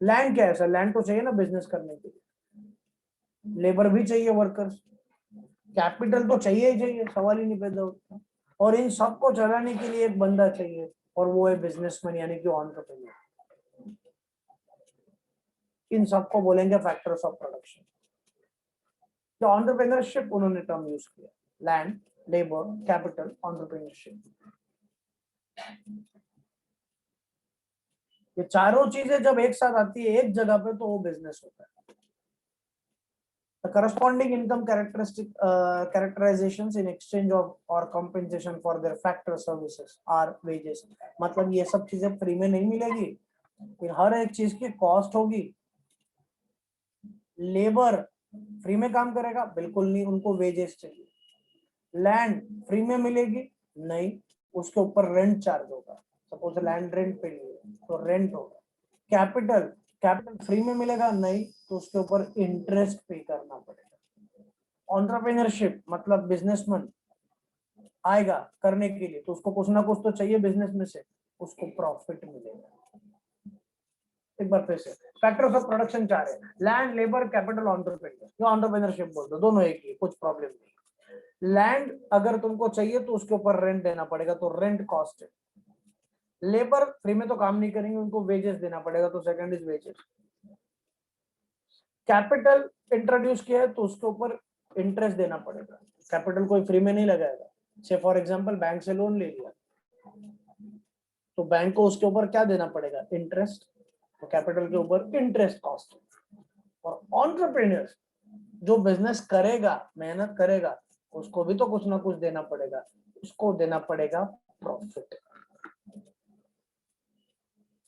Land क्या है sir? Land तो चाहिए ना बिजनेस करने के लिए, लेबर भी चाहिए, वर्कर्स, कैपिटल तो चाहिए ही चाहिए, सवाल ही नहीं पैदा होता, और इन सबको चलाने के लिए एक बंदा चाहिए, और वो है बिजनेसमैन यानी कि एंटरप्रेन्योर। इन सबको बोलेंगे फैक्टर्स ऑफ प्रोडक्शन। तो एंटरप्रेन्योरशिप उन्होंने टर्म यूज किया, लैंड, लेबर, कैपिटल, एंटरप्रेन्योरशिप। ये चारों चीजें जब एक साथ आती है एक जगह पे तो वो बिजनेस होता है। The corresponding income characterizations in exchange of or compensation for their factor services are wages. मतलब ये सब चीजें फ्री में नहीं मिलेगी, फिर हर एक चीज की कॉस्ट होगी। लेबर फ्री में काम करेगा? बिल्कुल नहीं, उनको वेजेस चाहिए। लैंड फ्री में मिलेगी? नहीं, उसके ऊपर रेंट चार्ज होगा। सपोज लैंड रेंट पे लिए तो रेंट होगा। कैपिटल, कैपिटल फ्री में मिलेगा? नहीं, तो उसके ऊपर इंटरेस्ट पे करना पड़ेगा। एंटरप्रेन्योरशिप मतलब बिजनेसमैन आएगा करने के लिए तो उसको कुछ ना कुछ तो चाहिए बिजनेस में से, उसको प्रॉफिट मिलेगा। एक बार फिर से, फैक्टर्स ऑफ प्रोडक्शन चार है, लैंड, लेबर, कैपिटल, एंटरप्रेन्योर। जो एंटरप्रेन्योरशिप बोल दो, दोनों एक ही, कुछ प्रॉब्लम नहीं। लैंड अगर तुमको चाहिए तो उसके ऊपर रेंट देना पड़ेगा, तो रेंट कॉस्ट है। लेबर फ्री में तो काम नहीं करेंगे, उनको वेजेस देना पड़ेगा, तो second is wages. Capital introduce किया है तो उसके ऊपर इंटरेस्ट देना पड़ेगा, कैपिटल कोई फ्री में नहीं लगाएगा। से फॉर एग्जांपल बैंक से लोन ले लिया तो बैंक को उसके ऊपर क्या देना पड़ेगा? इंटरेस्ट, तो कैपिटल के ऊपर इंटरेस्ट कॉस्ट। और एंटरप्रेन्योर्स जो बिजनेस करेगा, मेहनत करेगा, उसको भी तो कुछ ना कुछ देना पड़ेगा, उसको देना पड़ेगा प्रॉफिट।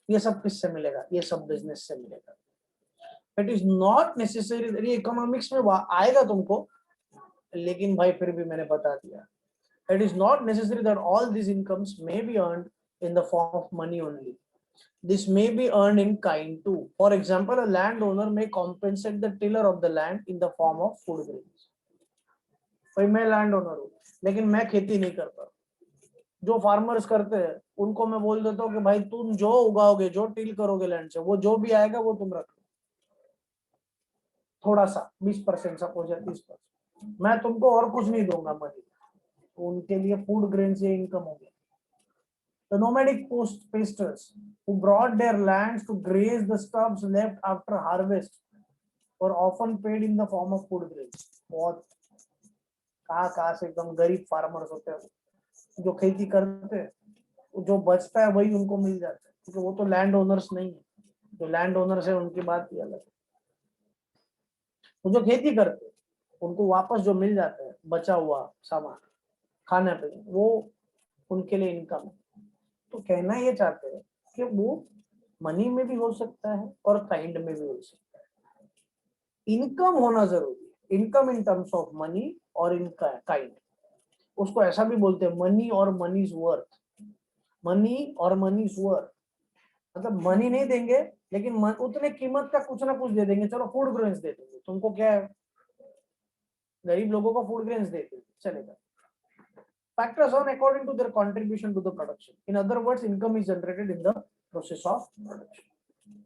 ये सब किससे मिलेगा? ये सब बिजनेस से मिलेगा। It is not necessary, economics में आएगा तुमको, लेकिन भाई फिर भी मैंने बता दिया, it is not necessary that all this incomes may be earned in the form of money only. This may be earned in kind too. For example, a landowner may compensate the tiller of the land in the form of food grains. भाई मैं land owner हूँ लेकिन मैं खेती नहीं करता, जो farmers करते हैं उनको मैं बोल देता हूँ कि भाई तुम जो उगाओगे, जो टिल करोगे लैंड से, वो जो भी आएगा वो तुम रखो, थोड़ा सा 20% सपोज या 30%, मैं तुमको और कुछ नहीं दूंगा मनी। तो उनके लिए फूड ग्रेन से इनकम हो गया। The nomadic pastors who brought their lands to graze the stubs left after harvest were often paid in the form of food grains. बहुत कहाँ से एकदम गरीब फार्मर्स होते हैं जो खेती करते हैं, जो बचता है वही उनको मिल जाता है, क्योंकि वो तो लैंड ओनर्स नहीं है। जो लैंड ओनर्स है उनकी बात ही अलग है। तो जो खेती करते हैं उनको वापस जो मिल जाता है बचा हुआ सामान खाने पे, वो उनके लिए इनकम है। तो कहना ये चाहते हैं कि वो मनी में भी हो सकता है और काइंड में भी हो सकता है। इनकम होना जरूरी है, income in terms of money और इन काइंड। उसको ऐसा भी बोलते हैं मनी और मनीज वर्थ। मनी और मनीज वर्थ मतलब मनी नहीं देंगे लेकिन उतने कीमत का कुछ ना कुछ दे देंगे। चलो फूड ग्रेन्स दे देंगे, तुमको क्या है, गरीब लोगों को फूड ग्रेन्स दे देंगे, चलेगा। Factors earned according to their contribution to the production. In other words, income is generated in the process of production.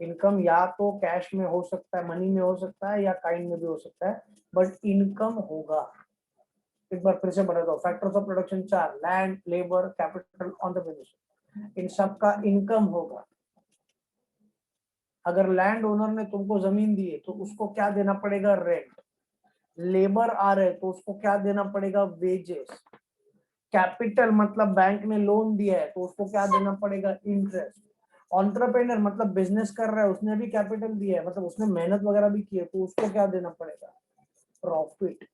Income या तो कैश में हो सकता है, मनी में हो सकता है, या काइंड में भी हो सकता है, बट इनकम होगा। एक बार फिर से बता दो, factors of production 4, land, labour, capital, entrepreneurship. इन सब का इनकम होगा। अगर लैंड ओनर ने तुमको जमीन दी है तो उसको क्या देना पड़ेगा? रेंट। लेबर आ रहे तो उसको क्या देना पड़ेगा? वेजेस। कैपिटल मतलब बैंक ने लोन दिया है तो उसको क्या देना पड़ेगा? इंटरेस्ट। एंटरप्रेन्योर मतलब बिजनेस कर रहा है, उसने भी कैपिटल दिया है, मतलब उसने मेहनत वगैरह भी की है, तो उसको क्या देना पड़ेगा? प्रॉफिट।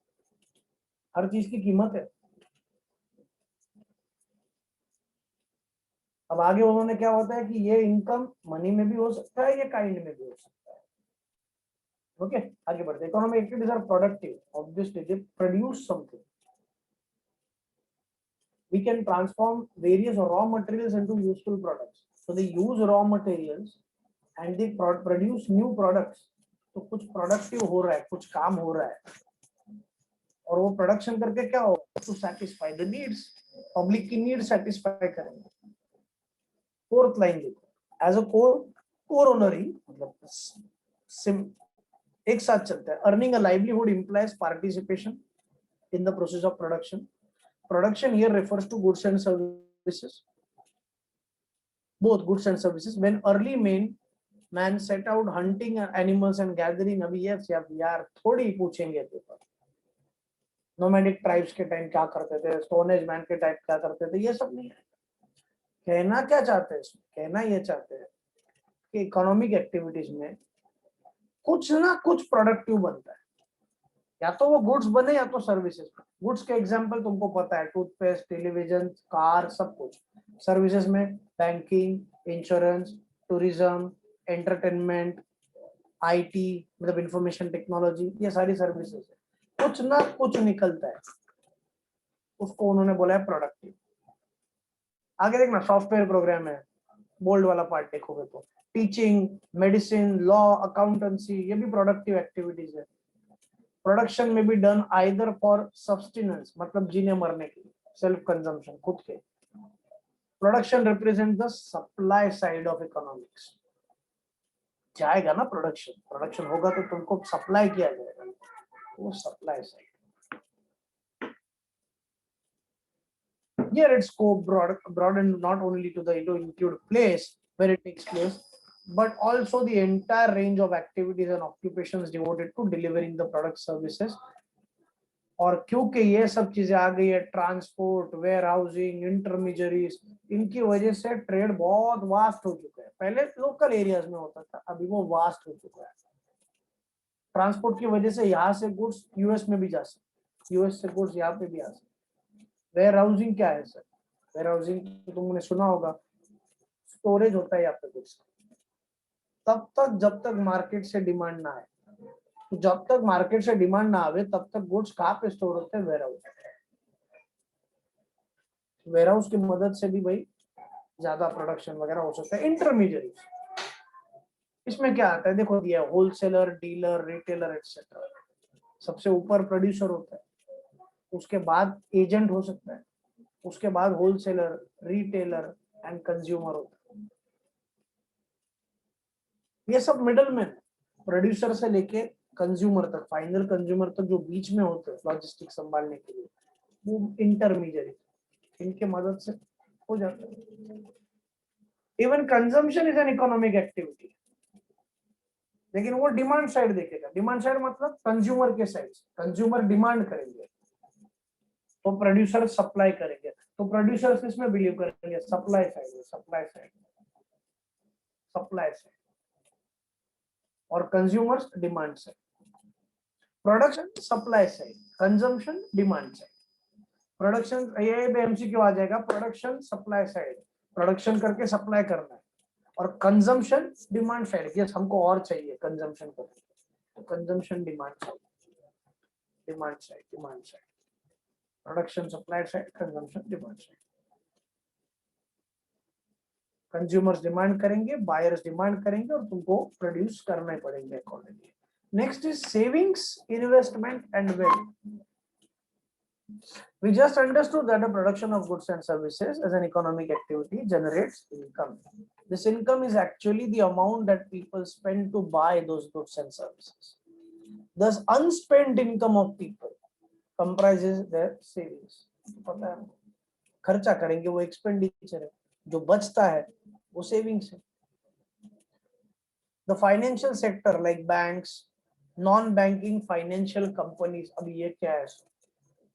हर चीज की कीमत है। अब आगे उन्होंने क्या होता है कि ये इनकम मनी में भी हो सकता है, ये काइंड में भी हो सकता है। ओके, आगे बढ़ते। Economic activities are productive, obviously they produce something. We can transform various raw materials into useful products. So they use raw materials and they produce new products. तो कुछ प्रोडक्टिव हो रहा है, कुछ काम हो रहा है, और वो प्रोडक्शन करके क्या हो? To satisfy the needs, public की नीड सेटिस्फाई करेंगे। फोर्थ लाइन देखो, एज अ कोरोनरी मतलब एक साथ चलता है। Earning a livelihood implies participation in the process of production. Production here refers to goods and services, both goods and services. When early man set out hunting animals and gathering, अभी ये यार थोड़ी पूछेंगे पेपर। नोमैडिक ट्राइब्स के time क्या करते थे, stone age man के टाइम क्या करते थे, ये सब नहीं है। कहना क्या चाहते हैं इसमें? कहना ये चाहते हैं कि इकोनॉमिक एक्टिविटीज में कुछ ना कुछ प्रोडक्टिव बनता है, या तो वो गुड्स बने या तो सर्विसेज। गुड्स के एग्जांपल तुमको पता है, टूथपेस्ट, टेलीविजन, कार, सब कुछ। सर्विसेज में banking, insurance, tourism, entertainment, IT मतलब इंफॉर्मेशन टेक्नोलॉजी, ये सारी सर्विसेज है। कुछ ना कुछ निकलता है, उसको उन्होंने बोला है प्रोडक्टिव। आगे देखना, सॉफ्टवेयर प्रोग्राम है, बोल्ड वाला पार्ट देखोगे तो टीचिंग, मेडिसिन, लॉ, अकाउंटेंसी, ये भी प्रोडक्टिव एक्टिविटीज है। प्रोडक्शन में be done either for substance मतलब जीने मरने के लिए, सेल्फ कंजम्पशन खुद के। Production represent the supply side of economics. जाएगा ना प्रोडक्शन, प्रोडक्शन होगा तो तुमको सप्लाई किया जाएगा, वो supply side. Here its scope broadened not only to include place where it takes place, but also the entire range of activities and occupations devoted to delivering the product services. और क्योंकि ये सब चीजें आ गई है, ट्रांसपोर्ट, वेयर हाउसिंग, इंटरमीडियरीज, इनकी वजह से ट्रेड बहुत वास्ट हो चुका है। पहले लोकल एरियाज में होता था, अभी वो वास्ट हो चुका है। ट्रांसपोर्ट की वजह से यहाँ से गुड्स यूएस में भी जा सकते, यूएस से गुड्स यहाँ पे भी आ सकते। वेयर हाउसिंग क्या है सर? वेयर हाउसिंग तुमने सुना होगा, स्टोरेज होता है यहाँ पे गुड्स, तब तक जब तक मार्केट से डिमांड ना आए। तो जब तक मार्केट से डिमांड ना आवे तब तक गुड्स कहाँ पे स्टोर होते हैं? Ware house. वेयर हाउस की मदद से भी भाई ज्यादा प्रोडक्शन वगैरह हो सकता है। इंटरमीडियरी, इसमें क्या आता है देखो, दिया होलसेलर, डीलर, रिटेलर एक्सेट्रा। सबसे ऊपर प्रोड्यूसर होता है, उसके बाद एजेंट हो सकता है, उसके बाद होलसेलर, रिटेलर एंड कंज्यूमर होता है। ये सब मिडलमैन, प्रोड्यूसर से लेके कंज्यूमर तक, फाइनल कंज्यूमर तक जो बीच में होते हैं लॉजिस्टिक संभालने के लिए, वो इंटरमीडियरी, इनके मदद से हो जाता है। Even consumption is an economic activity, लेकिन वो डिमांड साइड देखेगा। डिमांड साइड मतलब कंज्यूमर के साइड से, कंज्यूमर डिमांड करेंगे तो प्रोड्यूसर सप्लाई करेंगे। तो प्रोड्यूसर किसमें बिलीव करेंगे? Supply side, supply side, supply side, और consumers demand side. Production supply side, consumption demand side. Production, ये भी एमसीक्यू आ जाएगा, प्रोडक्शन सप्लाई साइड, प्रोडक्शन करके सप्लाई करना है, और कंजम्पशन डिमांड साइड, यस हमको और चाहिए कंजम्पशन करके, तो consumption demand side, demand side, demand side, production supply side, consumption demand side. Consumers demand करेंगे, बायर्स डिमांड करेंगे, और तुमको प्रोड्यूस करने पड़ेंगे accordingly. Next is savings, investment and wealth. We just understood that the production of goods and services as an economic activity generates income. This income is actually the amount that people spend to buy those goods and services. Thus, unspent income of people comprises their savings. पता है, खर्चा करेंगे वो expenditure है, जो बचता है वो सेविंग्स है. The financial sector like banks, non-banking financial companies, अब ये क्या है?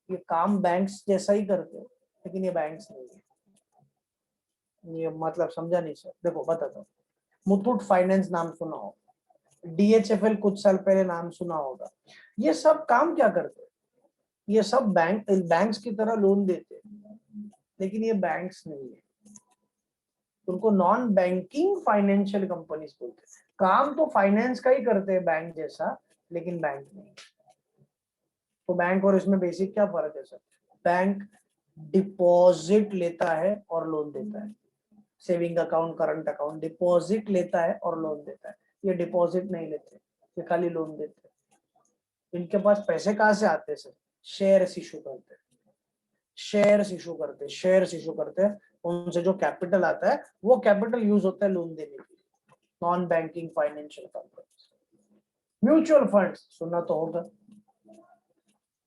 ये काम बैंक्स जैसा ही करते हैं, लेकिन ये बैंक्स नहीं है. ये मतलब समझा नहीं सर. देखो बताता हूँ. मुथूट फाइनेंस नाम सुना हो, DHFL कुछ साल पहले नाम सुना होगा. ये सब काम क्या करते हैं? ये सब बैंक्स की तरह लोन देते हैं, लेकिन ये बैंक्स नहीं है. उनको नॉन बैंकिंग फाइनेंशियल कंपनीज बोलते हैं. काम तो फाइनेंस का ही करते हैं बैंक जैसा, लेकिन बैंक नहीं. तो बैंक और इसमें बेसिक क्या फर्क है सर? बैंक डिपॉजिट लेता है और लोन देता है. Saving account, current account, deposit लेता है और लोन देता है. ये डिपॉजिट नहीं लेते, ये खाली लोन देते हैं. इनके पास पैसे कहाँ से आते हैं सर? शेयर्स इशू करते हैं. शेयर्स इशू करते हैं. उनसे जो कैपिटल आता है वो कैपिटल यूज होता है लोन देने के लिए. Non banking financial companies. Mutual funds सुना तो होगा.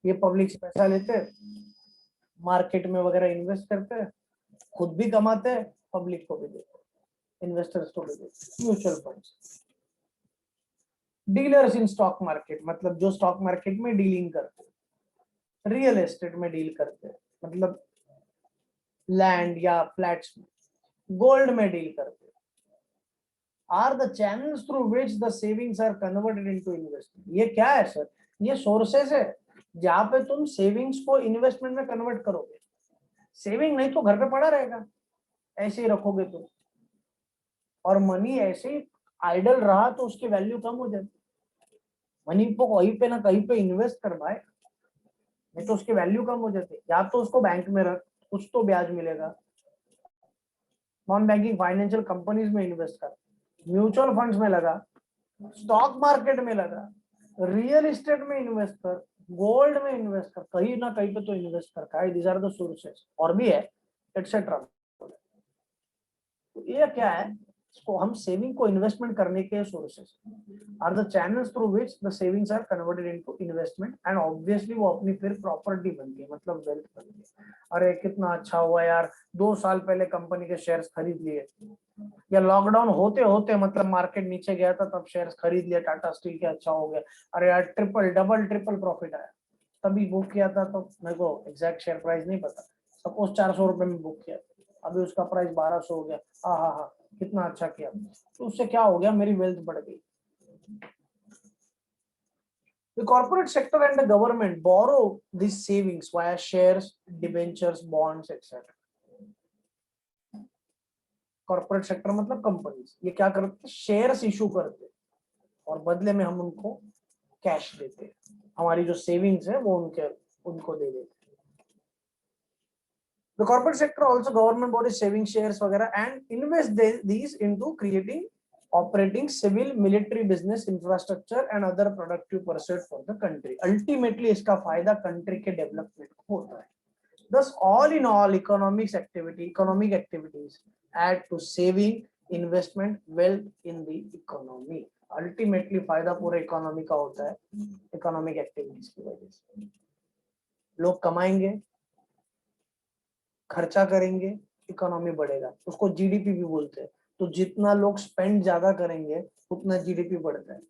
ये पब्लिक से पैसा लेते हैं, मार्केट में वगैरह इन्वेस्ट करते हैं, खुद भी कमाते हैं, पब्लिक को भी देते हैं, इन्वेस्टर्स को भी देते हैं. Mutual funds. Dealers in stock market मतलब जो स्टॉक मार्केट में डीलिंग करते हैं. रियल एस्टेट में डील करते हैं, मतलब लैंड या फ्लैट्स में. गोल्ड में डील करते हैं. Are the channels through which the savings are converted into investment. ये क्या है सर? ये सोर्सेस है जहां पे तुम सेविंग्स को इन्वेस्टमेंट में कन्वर्ट करोगे. सेविंग नहीं तो घर पे पड़ा रहेगा, ऐसे ही रखोगे तो. और मनी ऐसे ही आइडल रहा तो उसकी वैल्यू कम हो जाती. मनी को कहीं पे ना कहीं पे इन्वेस्ट कर भाई, नहीं तो उसकी वैल्यू कम हो जाती. या तो उसको बैंक में रख, कुछ तो ब्याज मिलेगा. नॉन बैंकिंग फाइनेंशियल कंपनीज में इन्वेस्ट कर, म्यूचुअल फंड्स में लगा, स्टॉक मार्केट में लगा, रियल एस्टेट में इन्वेस्ट कर, गोल्ड में इन्वेस्ट कर, कहीं ना कहीं पे तो इन्वेस्ट कर. These are the sources. और भी है एटसेट्रा. तो ये क्या है? इसको हम सेविंग को इन्वेस्टमेंट करने के sources are the channels through which the savings are converted into investment. And obviously वो अपनी फिर प्रॉपर्टी बनती है, मतलब वेल्थ बनती है. अरे कितना अच्छा हुआ यार, 2 साल पहले कंपनी के शेयर्स खरीद लिए, या लॉकडाउन होते होते मतलब मार्केट नीचे गया था तब शेयर्स खरीद लिया टाटा स्टील के, अच्छा हो गया. अरे यार ट्रिपल डबल ट्रिपल प्रॉफिट आया. तभी बुक किया था तो मेरे को एग्जैक्ट शेयर प्राइस नहीं पता, सपोज 400 रुपए में बुक किया, अभी उसका प्राइस 1200 हो गया. हाँ हाँ हाँ, कितना अच्छा किया. तो उससे क्या हो गया? मेरी वेल्थ बढ़ गई. The corporate sector and the government borrow these savings via shares, debentures, bonds, etc. Corporate sector मतलब कंपनीज. ये क्या करते? शेयर्स इशू करते और बदले में हम उनको कैश देते. हमारी जो सेविंग्स है वो उनको दे देते. The corporate sector also government bodies saving shares वगैरह and invest these into creating, operating civil, military, business, infrastructure and other productive pursuit for the country. Ultimately इसका फायदा कंट्री के डेवलपमेंट को होता है. Thus, all in all, economic activities add to saving, investment, wealth in the economy. Ultimately फायदा पूरे economy का होता है इकोनॉमिक एक्टिविटीज की वजह से. लोग कमाएंगे, खर्चा करेंगे, इकोनॉमी बढ़ेगा. उसको जीडीपी भी बोलते हैं. तो जितना लोग स्पेंड ज्यादा करेंगे उतना जीडीपी बढ़ता है.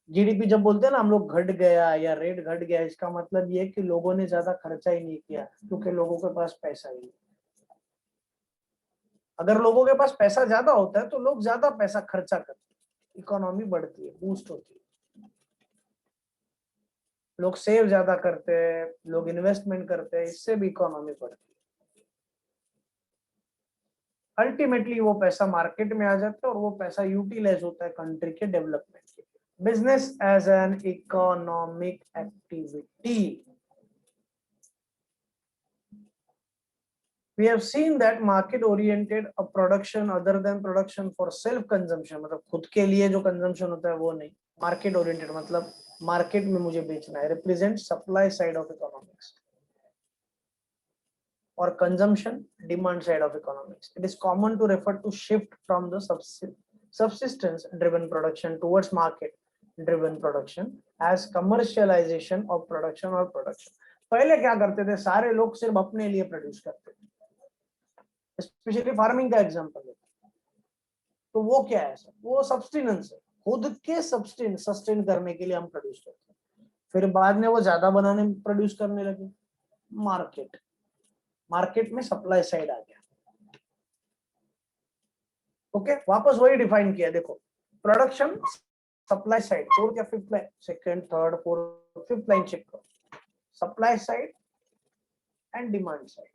जीडीपी जब बोलते हैं ना हम लोग घट गया या रेट घट गया, इसका मतलब ये कि लोगों ने ज्यादा खर्चा ही नहीं किया क्योंकि लोगों के पास पैसा ही नहीं. अगर लोगों के पास पैसा ज्यादा होता है तो लोग ज्यादा पैसा खर्चा करते हैं, इकोनॉमी बढ़ती है, बूस्ट होती है. लोग सेव ज्यादा करते हैं, लोग इन्वेस्टमेंट करते हैं, इससे भी इकोनॉमी बढ़ती है. अल्टीमेटली वो पैसा मार्केट में आ जाता है और वो पैसा यूटिलाइज होता है कंट्री के डेवलपमेंट के लिए. Business as an economic activity. We have seen that market oriented a production other than production for self consumption, मतलब खुद के लिए जो कंजम्पशन होता है वो नहीं. मार्केट ओरिएंटेड मतलब मार्केट में मुझे बेचना है, represent supply side of economics. or consumption, demand side of economics. It is common to refer to shift from the subsistence driven production towards market driven production as commercialization of production or production. पहले क्या करते थे, सारे लोग सिर्फ अपने लिए produce करते थे, स्पेशली फार्मिंग का एग्जांपल लेते, तो वो क्या है सर, वो सब्सटेनेंस है, खुद के सस्टेन करने के लिए हम प्रोड्यूस करते हैं। फिर बाद में वो ज्यादा बनाने प्रोड्यूस करने लगे, मार्केट में सप्लाई साइड आ गया। ओके, वापस वही डिफाइन किया, देखो प्रोडक्शन सप्लाई साइड, फोर्थ या fifth line, second third fourth fifth line check करो, supply side and demand side,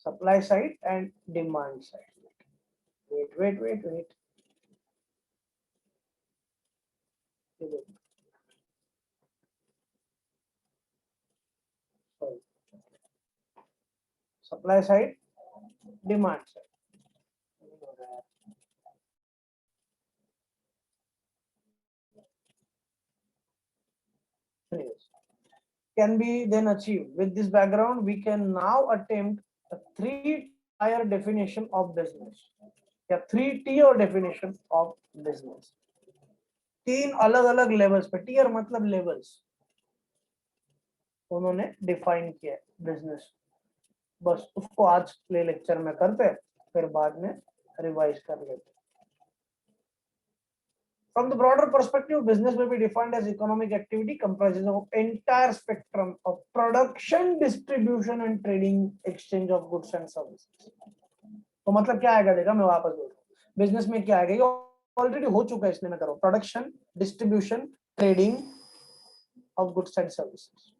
supply side and demand side. Wait supply side demand side, can be then achieved. With this background, we can now attempt a three-tier definition of business. या three-tier definition of business. तीन अलग अलग levels पे, tier मतलब levels, उन्होंने define किया business. बस उसको आज प्ले लेक्चर में करते, फिर बाद में रिवाइज कर लेते। From the broader perspective, business may be defined as economic activity comprising of entire spectrum of production, distribution and trading, exchange of goods and services. तो मतलब क्या आएगा, देखा मैं वापस बोल रहा हूँ, बिजनेस में क्या आएगा, ये ऑलरेडी हो चुका है इसलिए मैं कर रहा हूँ, production, distribution, trading of goods and services.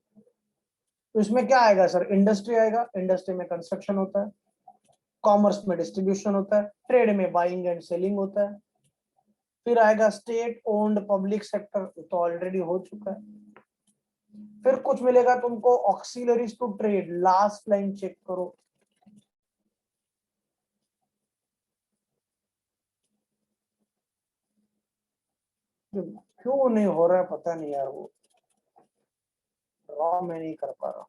तो इसमें क्या आएगा सर, इंडस्ट्री आएगा, इंडस्ट्री में कंस्ट्रक्शन होता है, कॉमर्स में डिस्ट्रीब्यूशन होता है, ट्रेड में बाइंग एंड सेलिंग होता है, फिर आएगा स्टेट ओन्ड पब्लिक सेक्टर, तो ऑलरेडी हो चुका है, फिर कुछ मिलेगा तुमको auxiliaries to trade, last line check करो, क्यों नहीं हो रहा है पता नहीं यार, वो रॉ मैं नहीं कर पा रहा।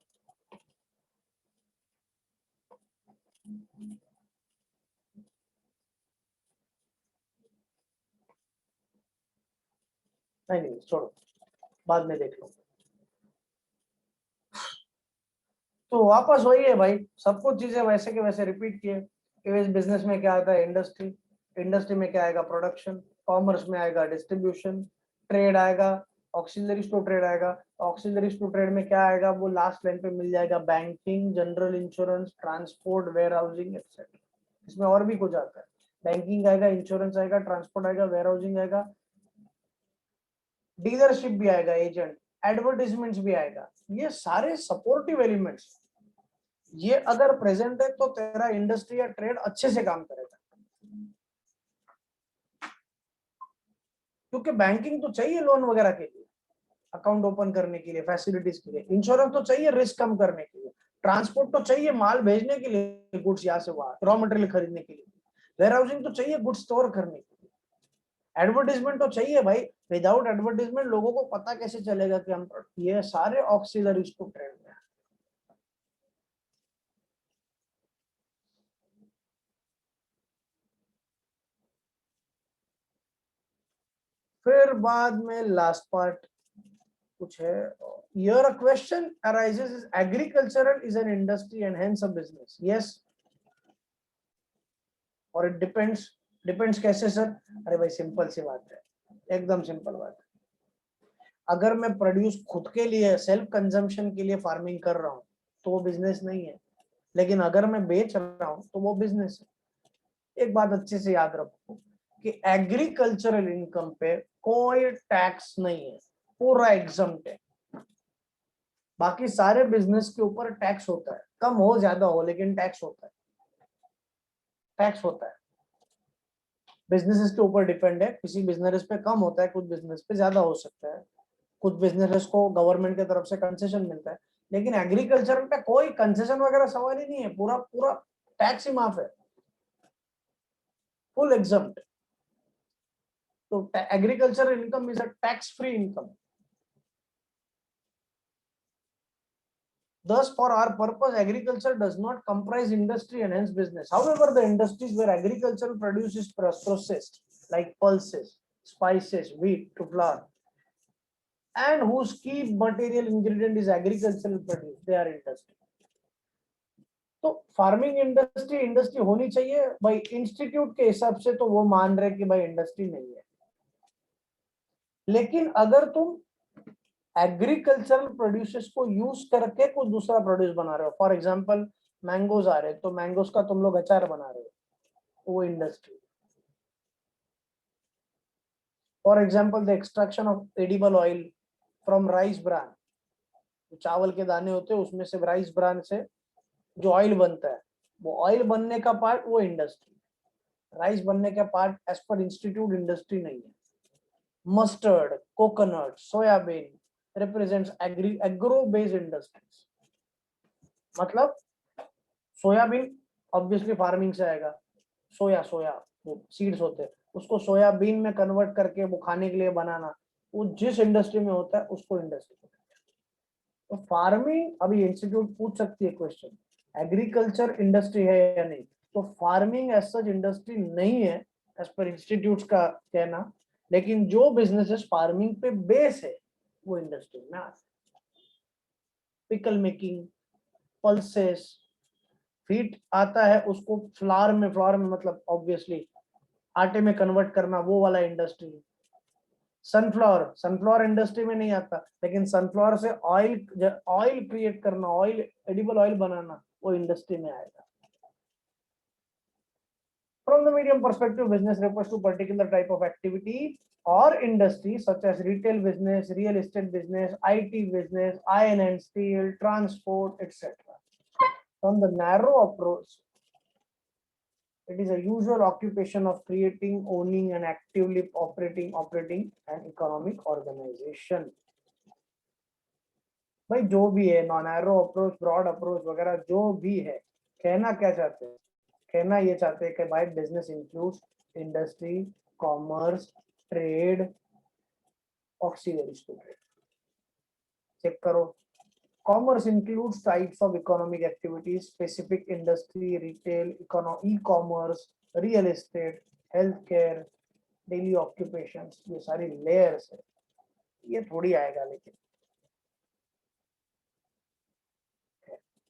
नहीं छोड़ो, बाद में देख लो। तो वापस वही है भाई, सब कुछ चीजें वैसे के वैसे रिपीट किए। बिजनेस में क्या आता है, इंडस्ट्री, इंडस्ट्री में क्या आएगा, प्रोडक्शन, कॉमर्स में आएगा डिस्ट्रीब्यूशन, ट्रेड आएगा, ऑक्सिलरीज टू ट्रेड आएगा, ऑक्सिलरीज टू ट्रेड में क्या आएगा, वो लास्ट लाइन पे मिल जाएगा, banking, general insurance, transport, warehousing etcetera. इसमें और भी कुछ आता है, बैंकिंग आएगा, इंश्योरेंस आएगा, ट्रांसपोर्ट आएगा, वेयर हाउसिंग आएगा, डीलरशिप भी आएगा, एजेंट, एडवर्टाइजमेंट्स भी आएगा। ये सारे सपोर्टिव एलिमेंट्स, ये अगर प्रेजेंट है तो तेरा इंडस्ट्री या ट्रेड अच्छे से काम करेगा, क्योंकि बैंकिंग तो चाहिए लोन वगैरह के लिए, अकाउंट ओपन करने के लिए, फैसिलिटीज के लिए, इंश्योरेंस तो चाहिए रिस्क कम करने के लिए, ट्रांसपोर्ट तो चाहिए माल भेजने के लिए, गुड्स यहाँ से वहां, रॉ मटेरियल खरीदने के लिए, वेयर हाउसिंग तो चाहिए गुड्स स्टोर करने के लिए, एडवर्टाइजमेंट तो चाहिए भाई, विदाउट एडवर्टाइजमेंट लोगों को पता कैसे चलेगा कि हम, ये सारे ऑक्सिलरीज टू ट्रेड में। फिर बाद में लास्ट पार्ट कुछ है, here a question arises, is agricultural is an industry and hence a business? Yes or it depends? Depends कैसे सर? अरे भाई सिंपल सी बात है, एकदम सिंपल बात है। अगर मैं प्रोड्यूस खुद के लिए, सेल्फ कंजम्पशन के लिए फार्मिंग कर रहा हूँ तो वो बिजनेस नहीं है, लेकिन अगर मैं बेच रहा हूँ तो वो बिजनेस है। एक बात अच्छे से याद रखो कि एग्रीकल्चरल इनकम पे कोई टैक्स नहीं है, पूरा एग्जम्प्ट है। बाकी सारे बिजनेस के ऊपर टैक्स होता है, कम हो ज्यादा हो, लेकिन टैक्स होता है, टैक्स होता है। बिजनेसेस के ऊपर डिपेंड है, किसी बिजनेस पे कम होता है, कुछ बिजनेस पे ज्यादा हो सकता है, कुछ बिजनेसेस को गवर्नमेंट की तरफ से कंसेशन मिलता है, लेकिन एग्रीकल्चर पे कोई कंसेशन वगैरह सवाल ही नहीं है, पूरा पूरा टैक्स ही माफ है, फुल एग्जम्प्ट। तो agriculture income is a tax free income. Thus, for our purpose, agriculture does not comprise industry and hence business. However, the industries where agricultural produce is processed, like pulses, spices, wheat to flour, and whose key material ingredient is agricultural produce, they are industry. तो farming industry होनी चाहिए भाई, institute के हिसाब से तो वो मान रहे कि भाई इंडस्ट्री नहीं है। लेकिन अगर तुम एग्रीकल्चरल प्रोड्यूसेस को यूज करके कुछ दूसरा प्रोड्यूस बना रहे हो, फॉर एग्जांपल मैंगोज आ रहे हैं तो मैंगोज का तुम लोग अचार बना रहे हो, तो वो industry. For example the extraction of edible oil from rice bran, चावल के दाने होते हैं उसमें से राइस ब्रान से जो ऑयल बनता है, वो ऑयल बनने का पार्ट वो इंडस्ट्री, राइस बनने का part as per institute industry नहीं है। Mustard, coconut, soybean represents agro based industries। मतलब सोयाबीन ऑब्वियसली फार्मिंग से आएगा, सोया वो सीड्स होते हैं, उसको सोयाबीन में कन्वर्ट करके वो खाने के लिए बनाना, वो जिस इंडस्ट्री में होता है उसको इंडस्ट्री। तो फार्मिंग, अभी इंस्टीट्यूट पूछ सकती है क्वेश्चन, एग्रीकल्चर इंडस्ट्री है या नहीं, तो फार्मिंग एज सच इंडस्ट्री नहीं है एज पर इंस्टीट्यूट का कहना, लेकिन जो बिजनेसेस फार्मिंग पे बेस है वो इंडस्ट्री में आता है। पिकल मेकिंग, पल्सेस, फीट आता है उसको फ्लावर में मतलब ऑब्वियसली आटे में कन्वर्ट करना, वो वाला इंडस्ट्री। सनफ्लावर इंडस्ट्री में नहीं आता, लेकिन सनफ्लावर से ऑयल क्रिएट करना, ऑयल, एडिबल ऑयल बनाना, वो इंडस्ट्री में आएगा। From the medium perspective, business refers to particular type of activity or industry such as retail business, real estate business, IT business, iron and steel, transport, etc. From the narrow approach, it is a usual occupation of creating, owning, and actively operating an economic organization. भाई जो भी है, non narrow approach, broad approach वगैरह जो भी है, कहना क्या चाहते हैं? कहना ये चाहते हैं कि भाई business includes industry, commerce, trade, auxiliaries to trade. Check करो, commerce includes types of economic activities, specific industry, retail, e commerce, real estate, health care, daily occupations, ये सारी लेयर्स है, ये थोड़ी आएगा। लेकिन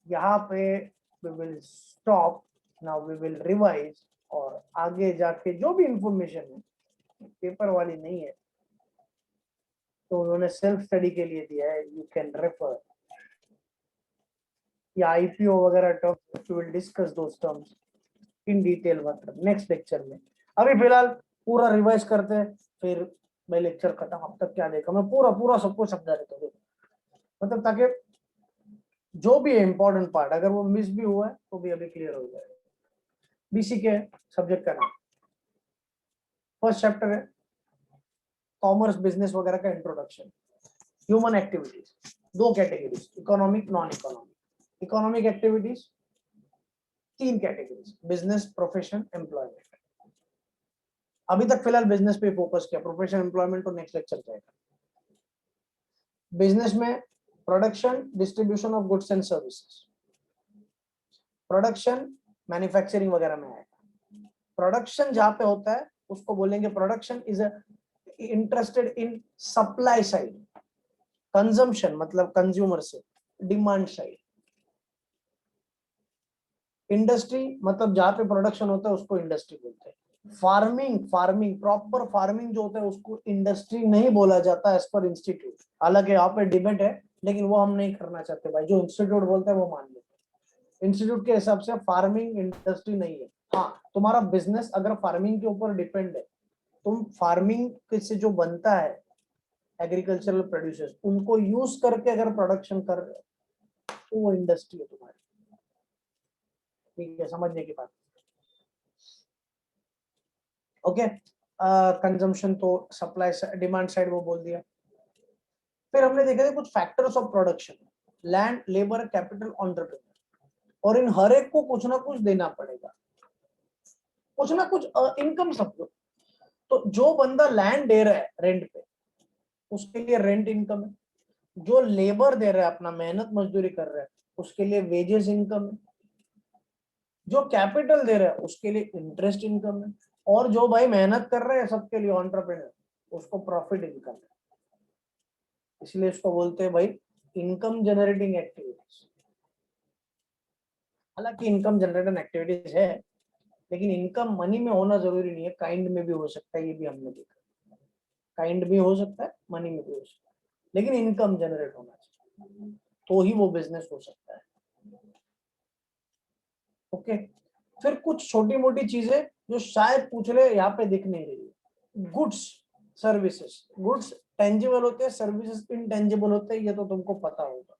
यहाँ पे we will stop, now we will revise, और आगे जाके जो भी इंफॉर्मेशन है पेपर वाली नहीं है, तो उन्होंने सेल्फ स्टडी के लिए दिया है, यू कैन रेफर। या आईपीओ वगैरह terms, we will discuss those terms in detail मतलब नेक्स्ट लेक्चर में। अभी फिलहाल पूरा रिवाइज करते हैं, फिर मैं लेक्चर खत्म। अब तक क्या देखा मैं, पूरा सबको समझा देता हूँ, मतलब ताकि जो भी है इंपॉर्टेंट पार्ट अगर वो मिस भी हुआ है तो भी अभी क्लियर हो जाएगा। बीसी के सब्जेक्ट का नाम, फर्स्ट चैप्टर है कॉमर्स बिजनेस वगैरह का इंट्रोडक्शन। ह्यूमन एक्टिविटीज, दो categories, economic, non economic. Economic activities तीन कैटेगरीज, बिजनेस, प्रोफेशन, एम्प्लॉयमेंट। अभी तक फिलहाल बिजनेस पे फोकस किया, प्रोफेशन, एम्प्लॉयमेंट तो नेक्स्ट लेक्चर जाएगा। बिजनेस में production, distribution of goods and services, production manufacturing वगैरह में आएगा। प्रोडक्शन जहां पे होता है उसको बोलेंगे production is interested in supply side, consumption मतलब कंज्यूमर से, डिमांड साइड। इंडस्ट्री मतलब जहां पे प्रोडक्शन होता है उसको इंडस्ट्री बोलते हैं। फार्मिंग प्रॉपर फार्मिंग जो होता है उसको इंडस्ट्री नहीं बोला जाता एज पर इंस्टीट्यूट। हालांकि यहाँ पे डिबेट है, लेकिन वो हम नहीं करना चाहते भाई, जो इंस्टीट्यूट बोलते हैं वो मान लेते हैं। इंस्टीट्यूट के हिसाब से फार्मिंग इंडस्ट्री नहीं है। हाँ, तुम्हारा बिजनेस अगर फार्मिंग के ऊपर डिपेंड है, तुम फार्मिंग से जो बनता है एग्रीकल्चरल प्रोड्यूसर्स, उनको यूज करके अगर प्रोडक्शन कर रहे हो तो वो इंडस्ट्री है तुम्हारी। ठीक है, समझने की बात। ओके, कंजम्पशन तो सप्लाई डिमांड साइड वो बोल दिया। फिर हमने देखा था कुछ factors of production, land, labour, capital, entrepreneur, और इन हर एक को कुछ ना कुछ देना पड़ेगा, कुछ ना कुछ इनकम सबको। तो जो बंदा लैंड दे रहा है रेंट पे, उसके लिए रेंट इनकम है। जो लेबर दे रहा है, अपना मेहनत मजदूरी कर रहा है, उसके लिए वेजेस इनकम है, जो कैपिटल दे रहा है उसके लिए इंटरेस्ट इनकम है, और जो भाई मेहनत कर रहे हैं सबके लिए एंटरप्रेन्योर उसको प्रॉफिट इनकम है। इसलिए इसको बोलते हैं भाई इनकम जनरेटिंग एक्टिविटीज। हालांकि इनकम जनरेटिंग एक्टिविटीज है, लेकिन इनकम मनी में होना जरूरी नहीं है, काइंड में भी हो सकता है, ये भी हमने देखा। काइंड भी हो सकता है, मनी में भी हो सकता है, लेकिन इनकम जनरेट होना चाहिए तो ही वो बिजनेस हो सकता है। ओके, फिर कुछ छोटी मोटी चीजें जो शायद पूछ ले, यहाँ पे दिख नहीं रही। गुड्स सर्विसेज, गुड्स टेंजिबल होते हैं, सर्विसेज इनटेंजिबल होते हैं, ये तो तुमको पता होगा।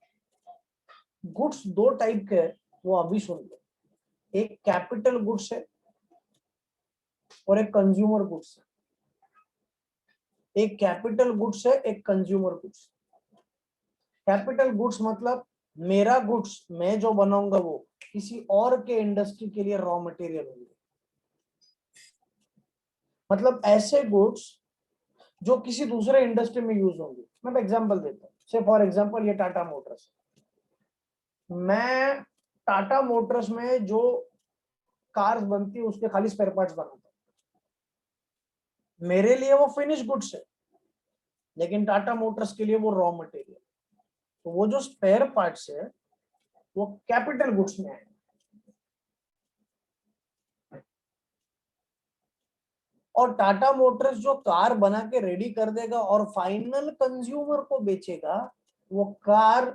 गुड्स दो टाइप के हैं, वो अभी सुन लो। एक कैपिटल गुड्स है और एक कंज्यूमर गुड्स है। एक कैपिटल गुड्स है, एक कंज्यूमर गुड्स। कैपिटल गुड्स मतलब मेरा गुड्स मैं जो बनाऊंगा वो किसी और के इंडस्ट्री के लिए रॉ मटेरियल होंगे। मतलब ऐसे गुड्स जो किसी दूसरे इंडस्ट्री में यूज होंगे। मैं एग्जांपल देता हूँ, से फॉर एग्जांपल ये टाटा मोटर्स। मैं टाटा मोटर्स में जो कार्स बनती है उसके खाली स्पेयर पार्ट्स बनाता हूँ, मेरे लिए वो फिनिश गुड्स है, लेकिन टाटा मोटर्स के लिए वो रॉ मटेरियल। तो वो जो स्पेयर पार्ट्स है वो कैपिटल गुड्स में है। और टाटा मोटर्स जो कार बना के रेडी कर देगा और फाइनल कंज्यूमर को बेचेगा, वो car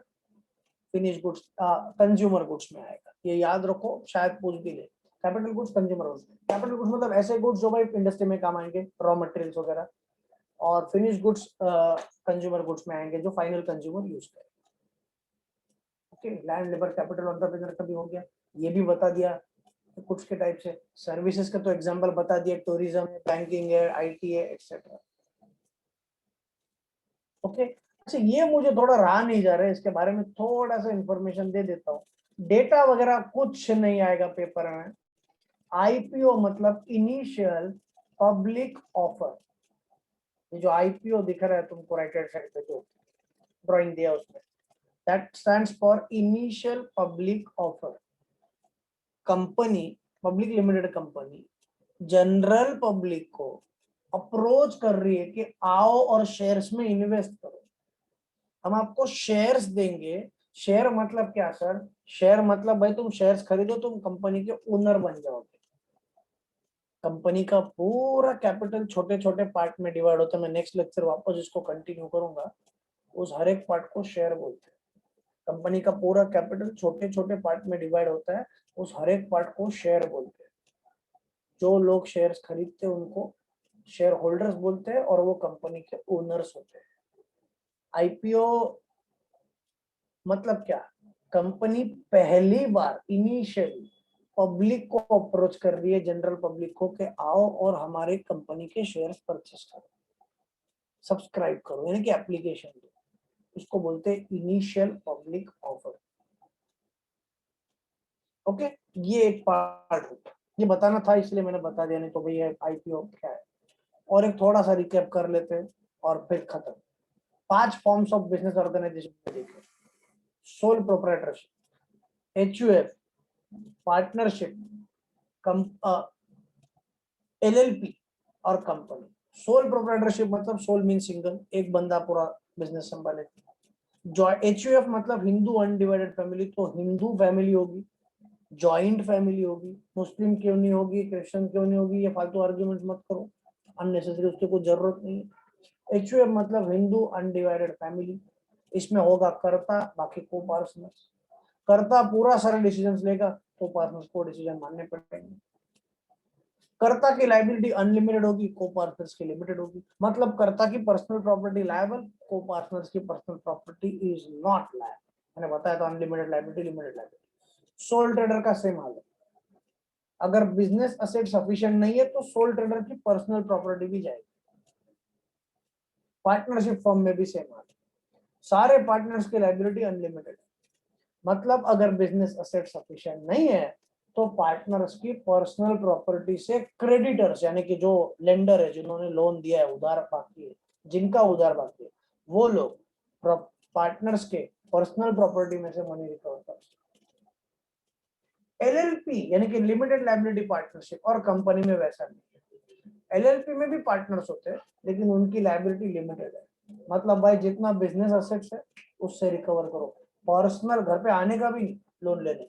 finish goods consumer goods में आएगा। ये याद रखो, शायद पूछ भी ले। Capital goods, consumer goods. Capital goods मतलब ऐसे गुड्स जो भाई इंडस्ट्री में काम आएंगे, रॉ मटेरियल्स वगैरह, और फिनिश गुड्स कंज्यूमर गुड्स में आएंगे जो फाइनल कंज्यूमर यूज करेगा। Okay, land labour capital entrepreneur का भी हो गया, ये भी बता दिया गुड्स के टाइप से। सर्विसेज का तो एग्जांपल बता दिया, टूरिज्म है, बैंकिंग है, आईटी है, एक्सेट्रा। ओके, अच्छा ये मुझे थोड़ा रहा नहीं जा रहा है, इसके बारे में थोड़ा सा इंफॉर्मेशन दे देता हूँ। डेटा वगैरह कुछ नहीं आएगा पेपर में। आईपीओ मतलब इनिशियल पब्लिक ऑफर। ये जो आईपीओ दिख रहा है तुमको राइट हैंड साइड पे जो ड्राइंग दिया उसमें, that stands for initial public offer. Company, public limited company general public को अप्रोच कर रही है कि आओ और शेयर्स में इन्वेस्ट करो, हम आपको शेयर्स देंगे। शेयर मतलब क्या सर? शेयर मतलब भाई तुम शेयर्स खरीदो, तुम कंपनी के ओनर बन जाओगे। कंपनी का पूरा कैपिटल छोटे छोटे पार्ट में डिवाइड होता है। मैं नेक्स्ट लेक्चर वापस इसको कंटिन्यू करूंगा। उस हर एक पार्ट को शेयर बोलते हैं। कंपनी का पूरा कैपिटल छोटे छोटे पार्ट में डिवाइड होता है, उस हर एक पार्ट को शेयर बोलते हैं। जो लोग शेयर्स खरीदते हैं उनको शेयर होल्डर्स बोलते हैं, और वो कंपनी के ओनर्स होते हैं। आईपीओ मतलब क्या? कंपनी पहली बार इनिशियली पब्लिक को अप्रोच कर रही है, जनरल पब्लिक को, कि आओ और हमारे कंपनी के शेयर्स परचेस करो, सब्सक्राइब करो, यानी कि एप्लीकेशन दो। उसको बोलते हैं इनिशियल पब्लिक ऑफर। ओके, ये एक पार्ट होता है, ये बताना था इसलिए मैंने बता दिया, नहीं तो भैया आईपीओ क्या है। और एक थोड़ा सा रिकैप कर लेते हैं और फिर खत्म। 5 फॉर्म्स ऑफ बिजनेस ऑर्गेनाइजेशन देखे। Sole proprietorship, HUF, partnership, LLP और कंपनी। सोल प्रोप्राइटरशिप मतलब सोल मीन सिंगल, एक बंदा पूरा बिजनेस संभाले। एचयूएफ मतलब हिंदू अनडिवाइडेड फैमिली, तो हिंदू फैमिली होगी, जॉइंट फैमिली होगी। मुस्लिम क्यों नहीं होगी, क्रिश्चियन क्यों नहीं होगी, ये फालतू आर्ग्यूमेंट मत करो, अननेसेसरी, उसकी कोई जरूरत नहीं है। एचयूएफ मतलब हिंदू अनडिवाइडेड फैमिली। इसमें होगा कर्ता, बाकी को पार्टनर्स। कर्ता पूरा सारे डिसीजंस लेगा, को पार्टनर्स को डिसीजन मानने पड़ेंगे। कर्ता की लायबिलिटी अनलिमिटेड होगी, को पार्टनर्स की लिमिटेड होगी। मतलब कर्ता की पर्सनल प्रॉपर्टी लायबल, को पार्टनर्स की personal property is not liable. मैंने बताया था unlimited liability, limited liability. Soul trader का सेम हाल है। अगर बिजनेस असेट सफिशिएंट नहीं है तो सोल ट्रेडर की पर्सनल प्रॉपर्टी भी जाएगी। पार्टनरशिप फर्म में भी सेम हाल है, सारे पार्टनर्स की लायबिलिटी अनलिमिटेड है। मतलब अगर बिजनेस असेट सफिशिएंट नहीं है तो पार्टनर्स की पर्सनल प्रॉपर्टी से क्रेडिटर्स, यानी कि जो लेंडर है, जिन्होंने लोन दिया है, उधार बाकी है, जिनका उधार बाकी है, वो लोग पार्टनर्स के पर्सनल प्रॉपर्टी में से मनी रिकवर कर सकते। एलएलपी यानी कि लिमिटेड लायबिलिटी पार्टनरशिप और कंपनी में वैसा नहीं है। एलएलपी में भी पार्टनर्स होते हैं लेकिन उनकी लायबिलिटी लिमिटेड है, मतलब भाई जितना बिजनेस असेट्स है उससे रिकवर करो, पर्सनल घर पे आने का भी नहीं लोन लेने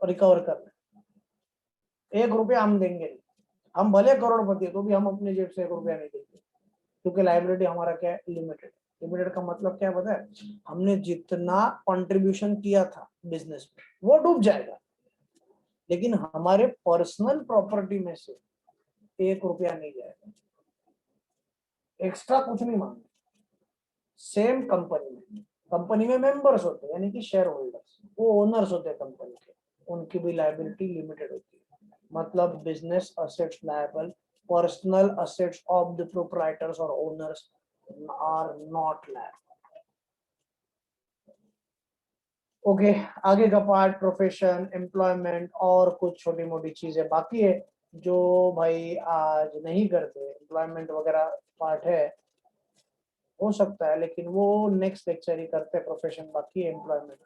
रिकवर करने, 1 रुपया हम देंगे नहीं, हम भले करोड़पति है तो भी हम अपने जेब से 1 रुपया नहीं देंगे, क्योंकि लायबिलिटी हमारा क्या है, लिमिटेड। लिमिटेड का मतलब क्या है पता है, हमने जितना कंट्रीब्यूशन किया था बिजनेस में वो डूब जाएगा, लेकिन हमारे पर्सनल प्रॉपर्टी में से 1 रुपया नहीं जाएगा, एक्स्ट्रा कुछ नहीं मांगे। सेम कंपनी में मेंबर्स होते हैं यानी कि शेयर होल्डर्स, वो ओनर्स होते हैं कंपनी के, उनकी भी लायबिलिटी लिमिटेड होती है, मतलब business assets liable, personal assets of the proprietors और owners are not liable. Okay, आगे का पार्ट प्रोफेशन, एम्प्लॉयमेंट और कुछ छोटी मोटी चीजें बाकी है जो भाई आज नहीं करते, एम्प्लॉयमेंट वगैरह पार्ट है, हो सकता है लेकिन वो नेक्स्ट लेक्चर ही करते हैं। प्रोफेशन बाकी है, एम्प्लॉयमेंट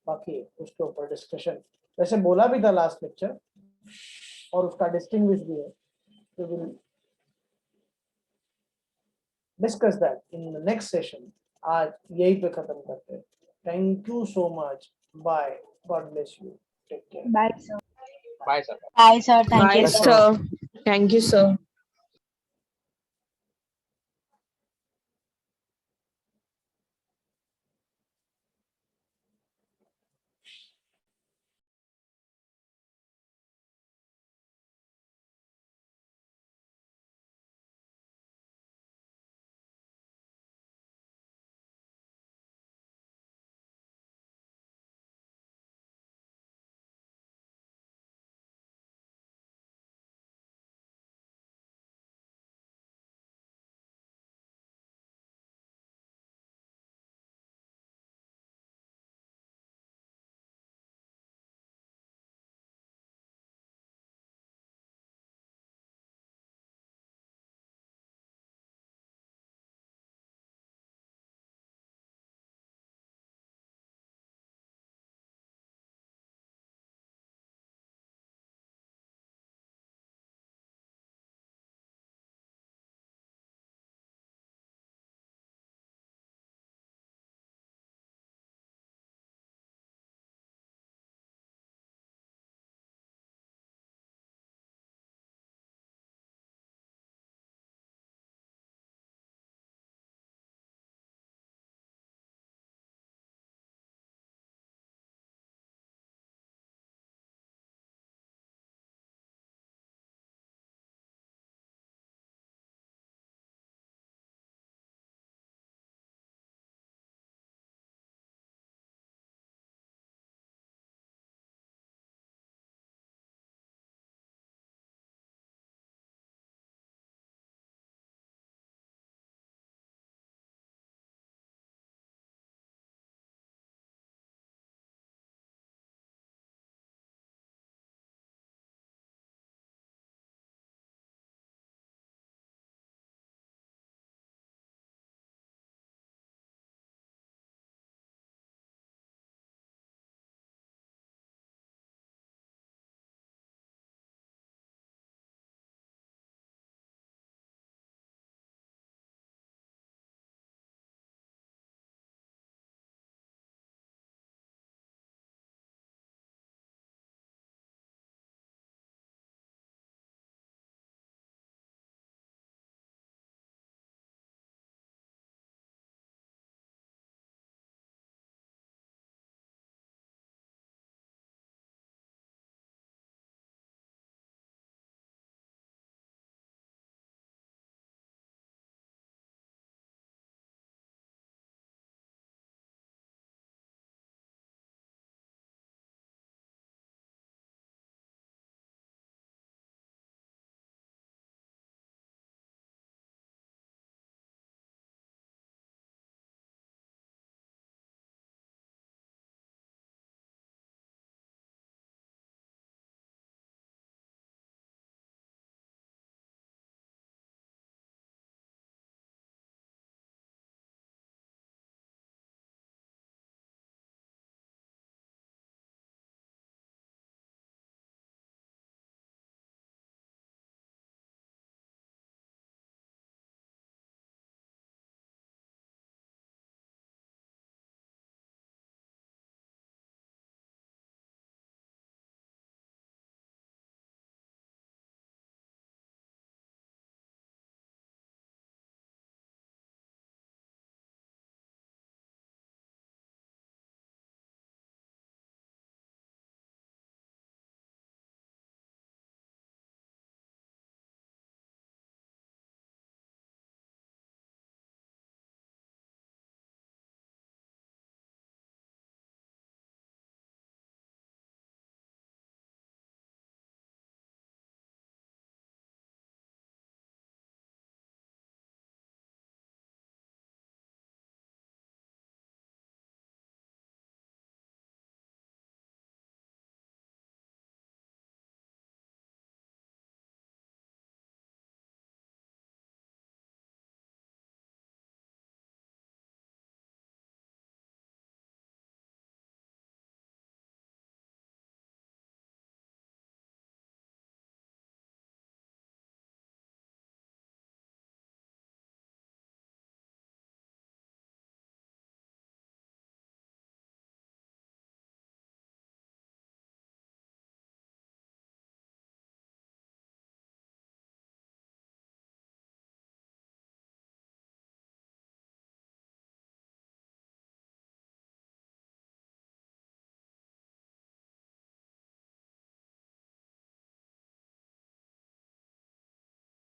बाकी है, उसके ऊपर डिस्कशन वैसे बोला भी था लास्ट लेक्चर और उसका डिस्टिंग्विश भी है, तो will discuss that in the next session. आज यही पे खत्म करते हैं। Thank you so much, bye, God bless you, take care, Bye, sir. Bye, sir. Bye, sir. Thank you, Bye, sir. sir. Thank you, sir.